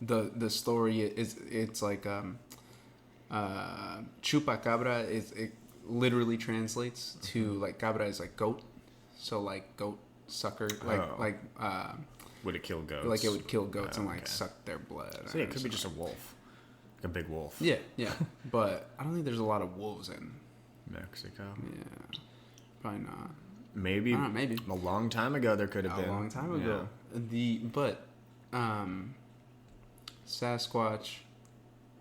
the story it's like chupacabra it literally translates to like cabra is like goat, so like goat sucker Would it kill goats? like it would kill goats and like okay. suck their blood. So yeah, it could be just a wolf, like a big wolf. Yeah, but I don't think there's a lot of wolves in Mexico. Yeah, probably not. Maybe I don't know, maybe a long time ago there could have been a long time ago. Sasquatch,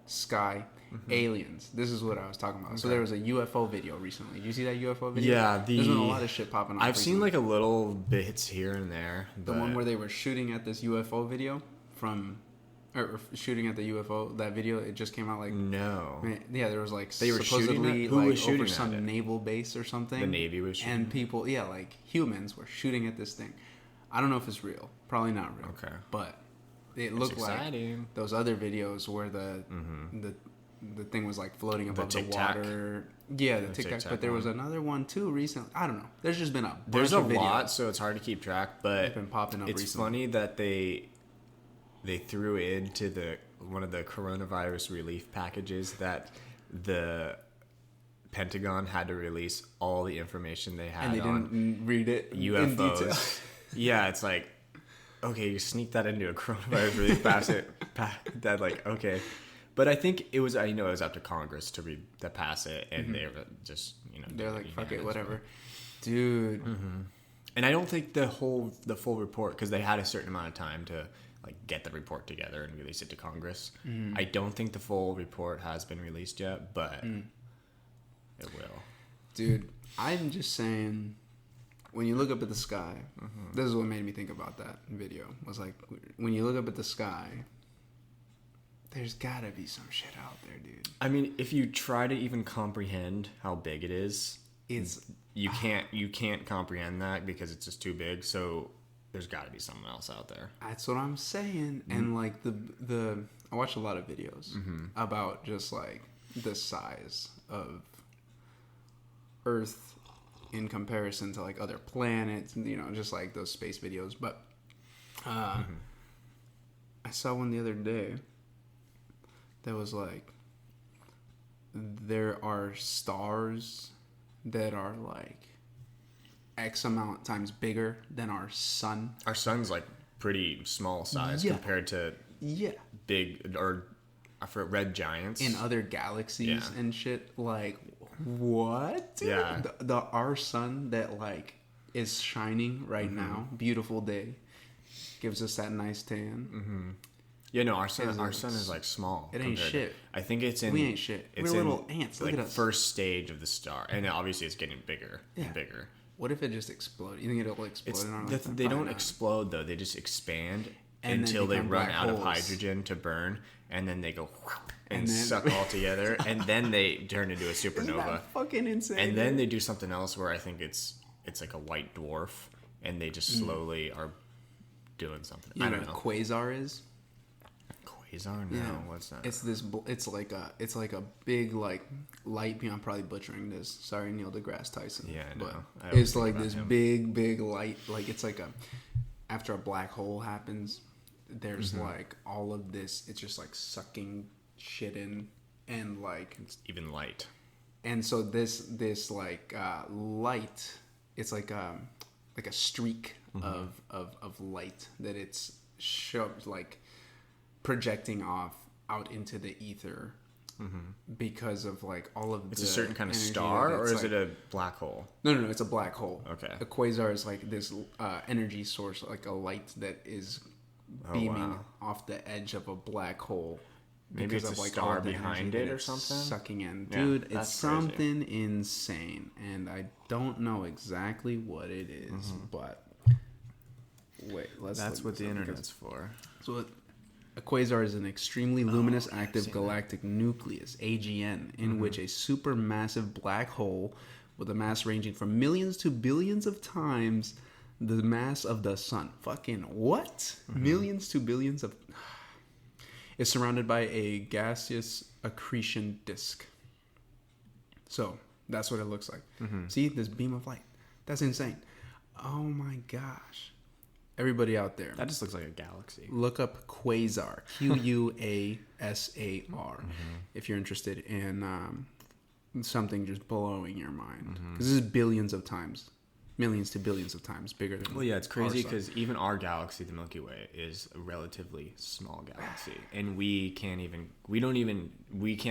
sky, aliens. This is what I was talking about. Okay. So there was a UFO video recently. Did you see that UFO video? Yeah, there's been a lot of shit popping up. I've seen like a little bits here and there. The one where they were shooting at this UFO video or shooting at the UFO. That video, it just came out like yeah. There was like they were supposedly Who like was shooting over some naval base or something. The Navy was shooting. And people, like humans were shooting at this thing. I don't know if it's real. Probably not real. Okay, but it looked like those other videos where the thing was like floating above the water. Yeah, the Tic Tac. But there was another one too recently. I don't know. There's just been there's a lot, so it's hard to keep track. But it's been popping up. It's funny that they threw into one of the coronavirus relief packages that the Pentagon had to release all the information they had and they didn't read it UFOs. In detail. Yeah, it's like, okay, you sneak that into a coronavirus relief packet. That like, okay. But I think it was up to Congress to pass it, and they were just they're like, fuck it, whatever, dude. And I don't think the full report, because they had a certain amount of time to like get the report together and release it to Congress. I don't think the full report has been released yet, but it will. Dude, I'm just saying, when you look up at the sky, this is what made me think about that video. Was like, when you look up at the sky, there's gotta be some shit out there, dude. I mean, if you try to even comprehend how big it is, you can't comprehend that because it's just too big. So there's got to be someone else out there. That's what I'm saying. And like I watched a lot of videos about just like the size of Earth in comparison to like other planets, just like those space videos. But I saw one the other day that was like, there are stars that are like X amount times bigger than our sun. Our sun's like pretty small size compared to big or for red giants in other galaxies and shit. Like, what? Yeah, our sun that like is shining right now, beautiful day, gives us that nice tan. Yeah, no, our sun is like small. It ain't shit. I think it's in. We ain't shit. We're little ants. Look like at us. First stage of the star, and obviously it's getting bigger and bigger. What if it just exploded? You think it'll explode? They don't explode though. They just expand until they run out of hydrogen to burn, and then they go and suck all together, and then they turn into a supernova. Isn't that fucking insane? And then they do something else where I think it's like a white dwarf, and they just slowly are doing something. I don't know. Quasar is. Quasar? No, what's that? It's this. It's like a big like light. I'm probably butchering this. Sorry, Neil deGrasse Tyson. Yeah, I know. But it's like this big light. Like it's like after a black hole happens, there's like all of this. It's just like sucking shit in, and like it's even light. And so this like light. It's like a streak of light that it's like projecting out into the ether because of like all of it's a certain kind of star, or is it a black hole? No, it's a black hole. Okay. A quasar is like this energy source, like a light that is beaming off the edge of a black hole. Maybe it's a like star behind it or something? Sucking in. Dude, it's something insane. And I don't know exactly what it is, but wait, that's what the internet's for. So A quasar is an extremely luminous active galactic nucleus, AGN, in which a supermassive black hole with a mass ranging from millions to billions of times the mass of the sun. Fucking what? Millions to billions of... is surrounded by a gaseous accretion disk. So, that's what it looks like. See, this beam of light. That's insane. Oh my gosh. Everybody out there. That just looks like a galaxy. Look up quasar. Quasar. If you're interested in something just blowing your mind. Because this is billions of times. Millions to billions of times bigger than... Well, yeah, it's crazy because even our galaxy, the Milky Way, is a relatively small galaxy. And we can't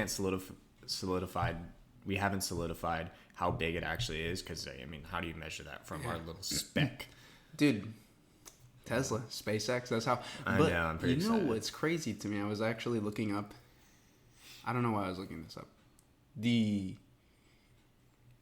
solidify... We haven't solidified how big it actually is because, I mean, how do you measure that from our little speck? Dude, Tesla, SpaceX, that's how... I know, I'm pretty excited. What's crazy to me? I was actually looking up... I don't know why I was looking this up. The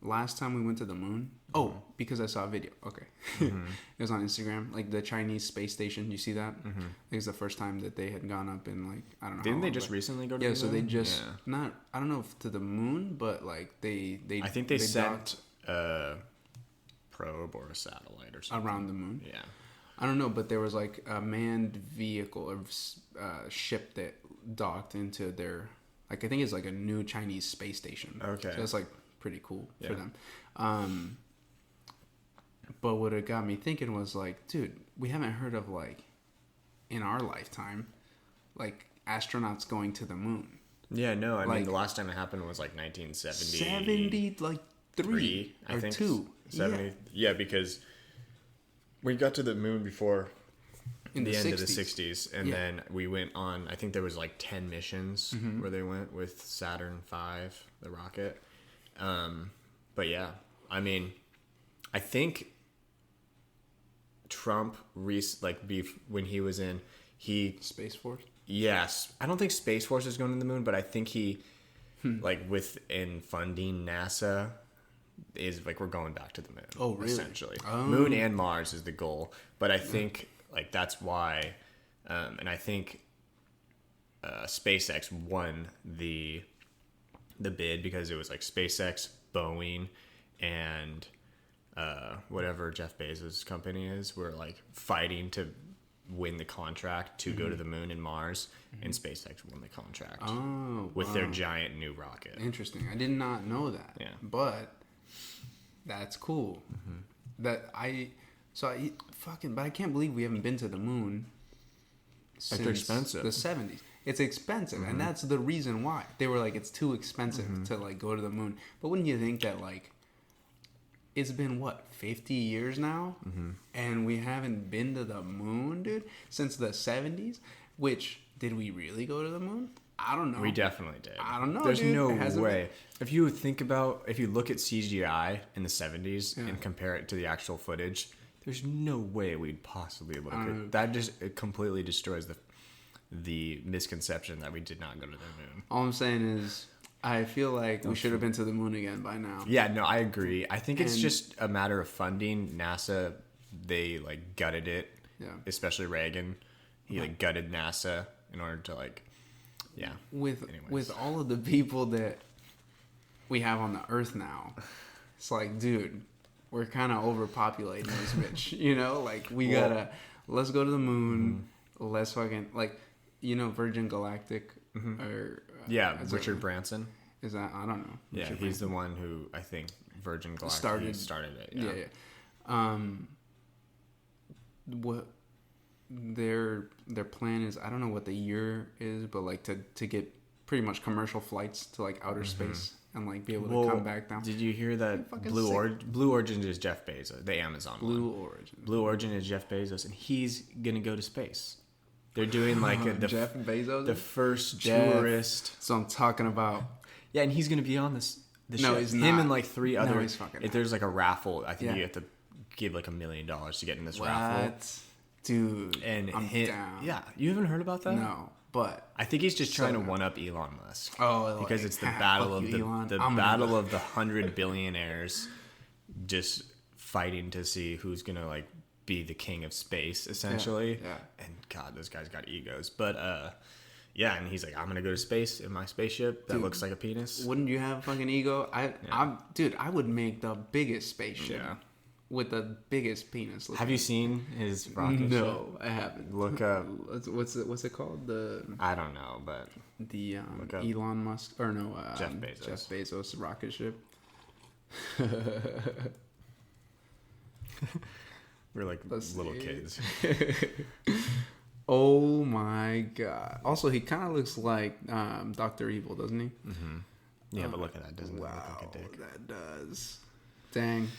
last time we went to the moon... Oh, because I saw a video. Okay. It was on Instagram. Like the Chinese space station. You see that? I think it's the first time that they had gone up in like, I don't know. Didn't they just recently go to the moon? Yeah, so they just, not, I don't know if to the moon, but like they I think they sent a probe or a satellite or something. Around the moon. Yeah. I don't know, but there was like a manned vehicle or ship that docked into their, like I think it's like a new Chinese space station. Okay. So that's like pretty cool for them. But what it got me thinking was like, dude, we haven't heard of like, in our lifetime, like astronauts going to the moon. Yeah, no, I mean the last time it happened was like 1970. 73 I think 2. 70. Yeah, because we got to the moon before in the end 60s. of the 60s, and then we went on. I think there was like 10 missions where they went with Saturn V, the rocket. But yeah, I mean, I think Trump when he was in Space Force. Yes, I don't think Space Force is going to the moon, but I think he like within funding NASA is like we're going back to the moon. Oh, really? Essentially, moon and Mars is the goal, but I think like that's why, and I think SpaceX won the bid because it was like SpaceX, Boeing, and whatever Jeff Bezos' company is, were like fighting to win the contract to go to the moon and Mars, and SpaceX won the contract with their giant new rocket. Interesting. I did not know that. Yeah, but that's cool. But I can't believe we haven't been to the moon since they're expensive. The 70s. It's expensive, and that's the reason why they were like, it's too expensive to like go to the moon. But wouldn't you think that like it's been what 50 years now, and we haven't been to the moon, dude, since the 70s? Which, did we really go to the moon? I don't know. We definitely did. I don't know. There's dude. no way. If you look at CGI in the 70s and compare it to the actual footage, there's no way we'd possibly look at that. It completely destroys the misconception that we did not go to the moon. All I'm saying is, I feel like we should have been to the moon again by now. Yeah, no, I agree. I think it's just a matter of funding. NASA, they like gutted it. Yeah. Especially Reagan, he like gutted NASA in order to like, yeah. With all of the people that we have on the Earth now, it's like, dude, we're kind of overpopulating this bitch. You know, like let's go to the moon. Let's fucking like, you know, Virgin Galactic or. Richard Branson. Is that, I don't know. Yeah, Richard he's Branson. the one who I think Virgin Galactic started it. Yeah. What their plan is, I don't know what the year is, but like to get pretty much commercial flights to like outer space and like be able to come back down. Did you hear that Blue Origin is Jeff Bezos, the Amazon Blue Origin is Jeff Bezos, and he's gonna go to space. They're doing like Jeff Bezos, the first tourist. So I'm talking about. Yeah, and he's gonna be on this. No, ship. he's Him not. and like 3 other. No, he's fucking if there's like a raffle, I think you have to give like $1 million to get in this raffle. Dude, and I'm down. Yeah, you haven't heard about that? No, but I think he's just trying to one up Elon Musk. Oh, because it's the battle of the battle of the 100 billionaires, just fighting to see who's gonna like be the king of space, essentially. Yeah. And God, this guy's got egos. But yeah, and he's like, I'm gonna go to space in my spaceship that looks like a penis. Wouldn't you have a fucking ego? I would make the biggest spaceship with the biggest penis. Have you seen his rocket ship? No, I haven't. Look up. What's it called? I don't know, but the Elon Musk or no Jeff Bezos. Jeff Bezos rocket ship. We're like little kids. Oh my god! Also, he kind of looks like Dr. Evil, doesn't he? Mm-hmm. Yeah, but look at that. Doesn't it look like a dick? That does. Dang.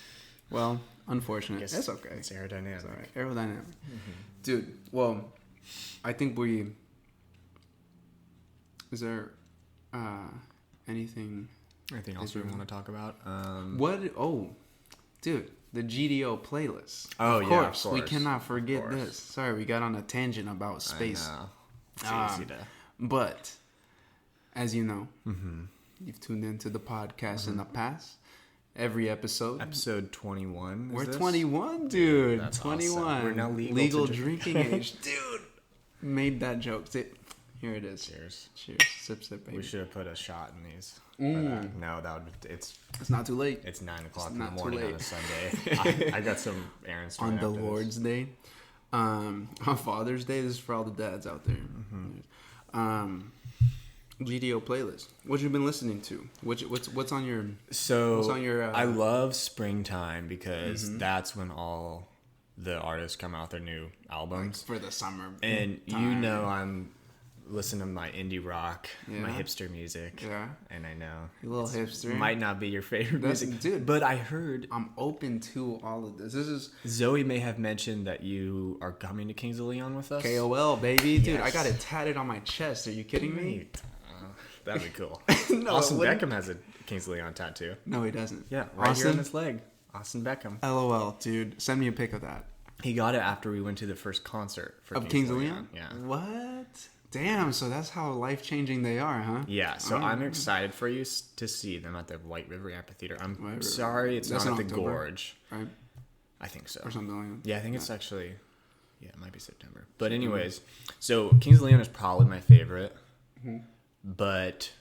Well, unfortunate. It's okay. It's aerodynamic. It's all right. Aerodynamic. Mm-hmm. Dude, well, I think is there anything else we want to talk about? What? Oh, dude, the GDO playlist. Of course. We cannot forget this. Sorry, we got on a tangent about space. I know. It's easy to... But, as you know, you've tuned into the podcast in the past. Every episode. Episode 21. We're 21, dude. That's 21. Awesome. We're now legal drinking age. Dude. Made that joke. Here it is. Cheers. Cheers. Sip, sip, baby. We should have put a shot in these. But, no, it's not too late. It's 9 o'clock in the morning on a Sunday. I got some errands to run on the Lord's Day. On Father's Day. This is for all the dads out there. GDO playlist. What you been listening to? What's on your? I love springtime because that's when all the artists come out with their new albums for the summer. And time. I'm listening to my indie rock, my hipster music. Yeah, and I know you little hipster might not be your favorite music, dude. But I heard I'm open to all of this. This is Zoe may have mentioned that you are coming to Kings of Leon with us. KOL baby, dude. I got it tatted on my chest. Are you kidding me? That'd be cool. No, Austin Beckham has a Kings of Leon tattoo. No, he doesn't. Yeah, right here on his leg. Austin Beckham. LOL, dude. Send me a pic of that. He got it after we went to the first concert for Kings of Leon. Yeah. What? Damn. So that's how life changing they are, huh? Yeah. So I'm excited for you to see them at the White River Amphitheater. I'm sorry, it's not at the Gorge. Right. I think so. Or something like that. Yeah, I think it's actually. Yeah, it might be September. But anyways, so Kings of Leon is probably my favorite. But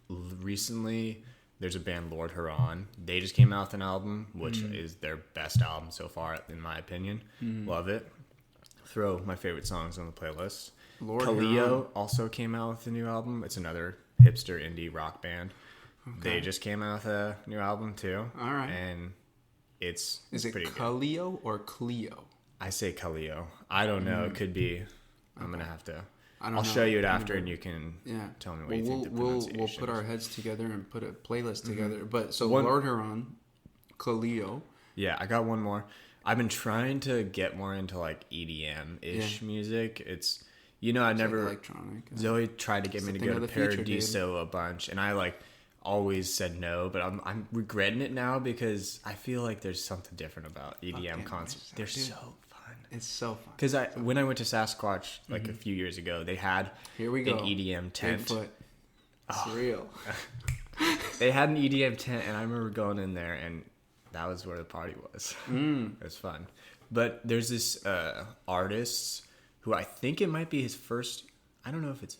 recently, there's a band, Lord Huron. They just came out with an album, which is their best album so far, in my opinion. Love it. Throw my favorite songs on the playlist. Kaleo also came out with a new album. It's another hipster indie rock band. Okay. They just came out with a new album, too. All right. And it's Is it pretty Kaleo good. Or Cleo? I say Kaleo. I don't know. It could be. I'm going to have to... I'll show you it after, and you can tell me what you think the pronunciation We'll put our heads together and put a playlist together. But so Lord Huron, Kaleo. Yeah, I got one more. I've been trying to get more into like EDM-ish music. It's I never like electronic. Zoe tried to get me to go to Paradiso a bunch, and I like always said no. But I'm regretting it now because I feel like there's something different about EDM concerts. They're so fun. It's so fun. Because when I went to Sasquatch like a few years ago, they had an EDM tent. Bigfoot. It's real. They had an EDM tent, and I remember going in there, and that was where the party was. It was fun. But there's this artist who I think it might be his first. I don't know if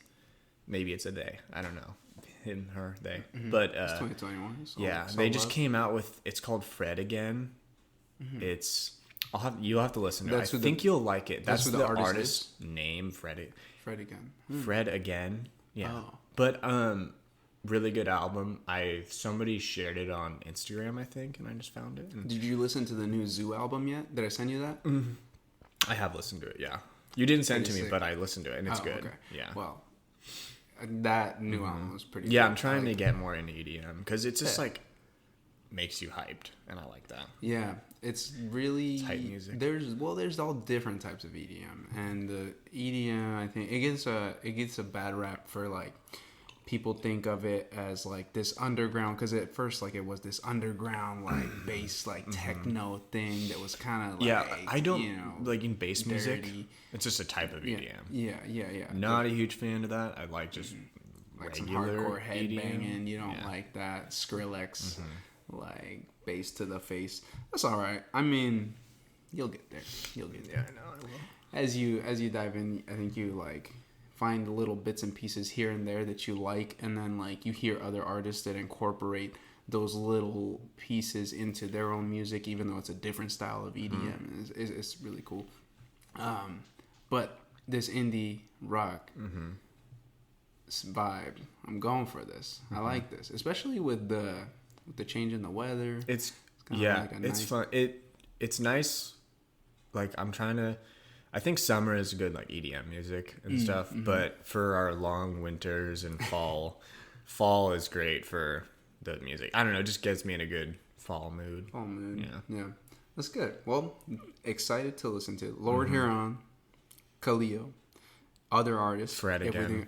maybe it's a they. I don't know. Him, her, they. But it's 2021. So they just came out with. It's called Fred Again. It's. You'll have to listen to it. I think you'll like it. That's the artist's name, Fred. Fred Again. Fred Again. Yeah. Oh. But really good album. Somebody shared it on Instagram, I think, and I just found it. Did you listen to the new Zoo album yet? Did I send you that? I have listened to it. Yeah. You didn't send it to me, but I listened to it, and it's good. Okay. Yeah. Well, that new album was pretty. Yeah, I'm trying to get more into EDM because it's just like makes you hyped, and I like that. Yeah, it's really hype music. There's all different types of EDM, and the EDM, I think it gets a bad rap for like people think of it as like this underground, because at first like it was this underground like bass like techno thing that was kind of like, I don't like in bass music. It's just a type of EDM. Yeah. Not a huge fan of that. I like just like some regular hardcore headbanging. EDM. You don't like that Skrillex like bass to the face. That's all right. I mean, You'll get there. You'll get there. Yeah, I know. I will. As you dive in, I think you like find little bits and pieces here and there that you like, and then like you hear other artists that incorporate those little pieces into their own music, even though it's a different style of EDM. It's really cool. But this indie rock vibe, I'm going for this. I like this, especially with the change in the weather. It's nice... fun. It's nice. Like I think summer is good, like EDM music and stuff. But for our long winters and fall is great for the music. I don't know, it just gets me in a good fall mood. Yeah. That's good. Well, excited to listen to Lord Huron, Khalil, other artists, Fred again.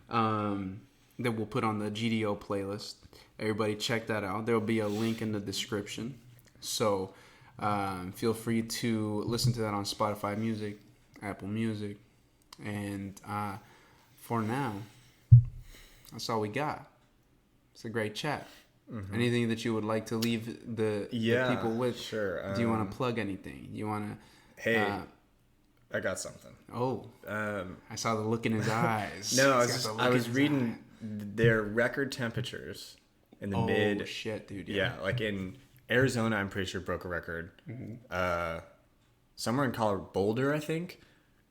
That we'll put on the GDO playlist. Everybody check that out. There'll be a link in the description. So feel free to listen to that on Spotify Music, Apple Music. And for now, that's all we got. It's a great chat. Anything that you would like to leave the people with? Sure. Do you want to plug anything? You want to... Hey, I got something. Oh. I saw the look in his eyes. No, I was reading their record temperatures in the mid... Oh, shit, dude. Yeah, like in Arizona, I'm pretty sure broke a record. Somewhere in Colorado, Boulder, I think,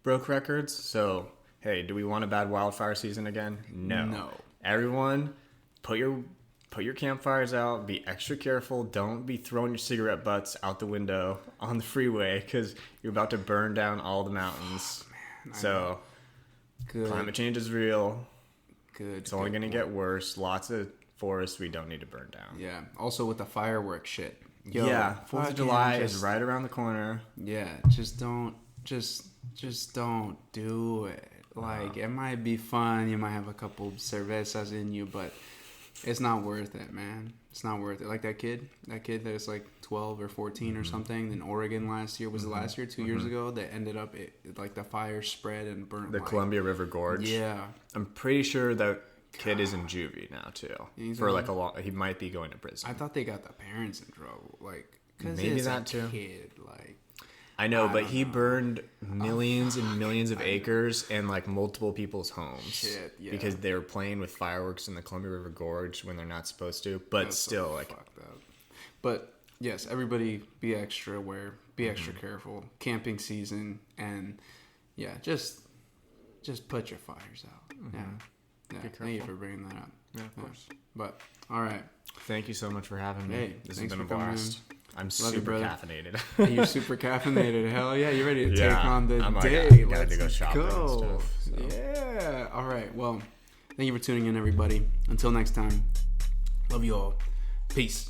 broke records. So, hey, do we want a bad wildfire season again? No. Everyone, put your campfires out. Be extra careful. Don't be throwing your cigarette butts out the window on the freeway because you're about to burn down all the mountains. Man, so, climate change is real. It's only going to get worse. Lots of forests we don't need to burn down. Yeah. Also with the fireworks shit. 4th of July is right around the corner. Yeah. Just don't do it. Like, it might be fun. You might have a couple cervezas in you, but it's not worth it, man. It's not worth it. Like that kid that's like 12 or 14 or something in Oregon last year. Was it last year? 2 years ago? That ended up, like the fire spread and burnt. The Columbia River Gorge. Yeah. I'm pretty sure that kid is in juvie now, too. For like he might be going to prison. I thought they got the parents in trouble. Like, because maybe it's that a too. Kid, like... I know, but he burned millions and millions of acres and like multiple people's homes. Shit, yeah. Because they were playing with fireworks in the Columbia River Gorge when they're not supposed to. But that's still, like, fucked up. But yes, everybody be extra aware, be extra careful. Camping season, and yeah, just put your fires out. Yeah. Thank you for bringing that up. Yeah, of course. But all right. Thank you so much for having me. Hey, this has been a blast. I'm super caffeinated. You're super caffeinated. Hell yeah, you're ready to take on the day. I got to go shopping and stuff. So. Yeah. All right. Well, thank you for tuning in, everybody. Until next time, love you all. Peace.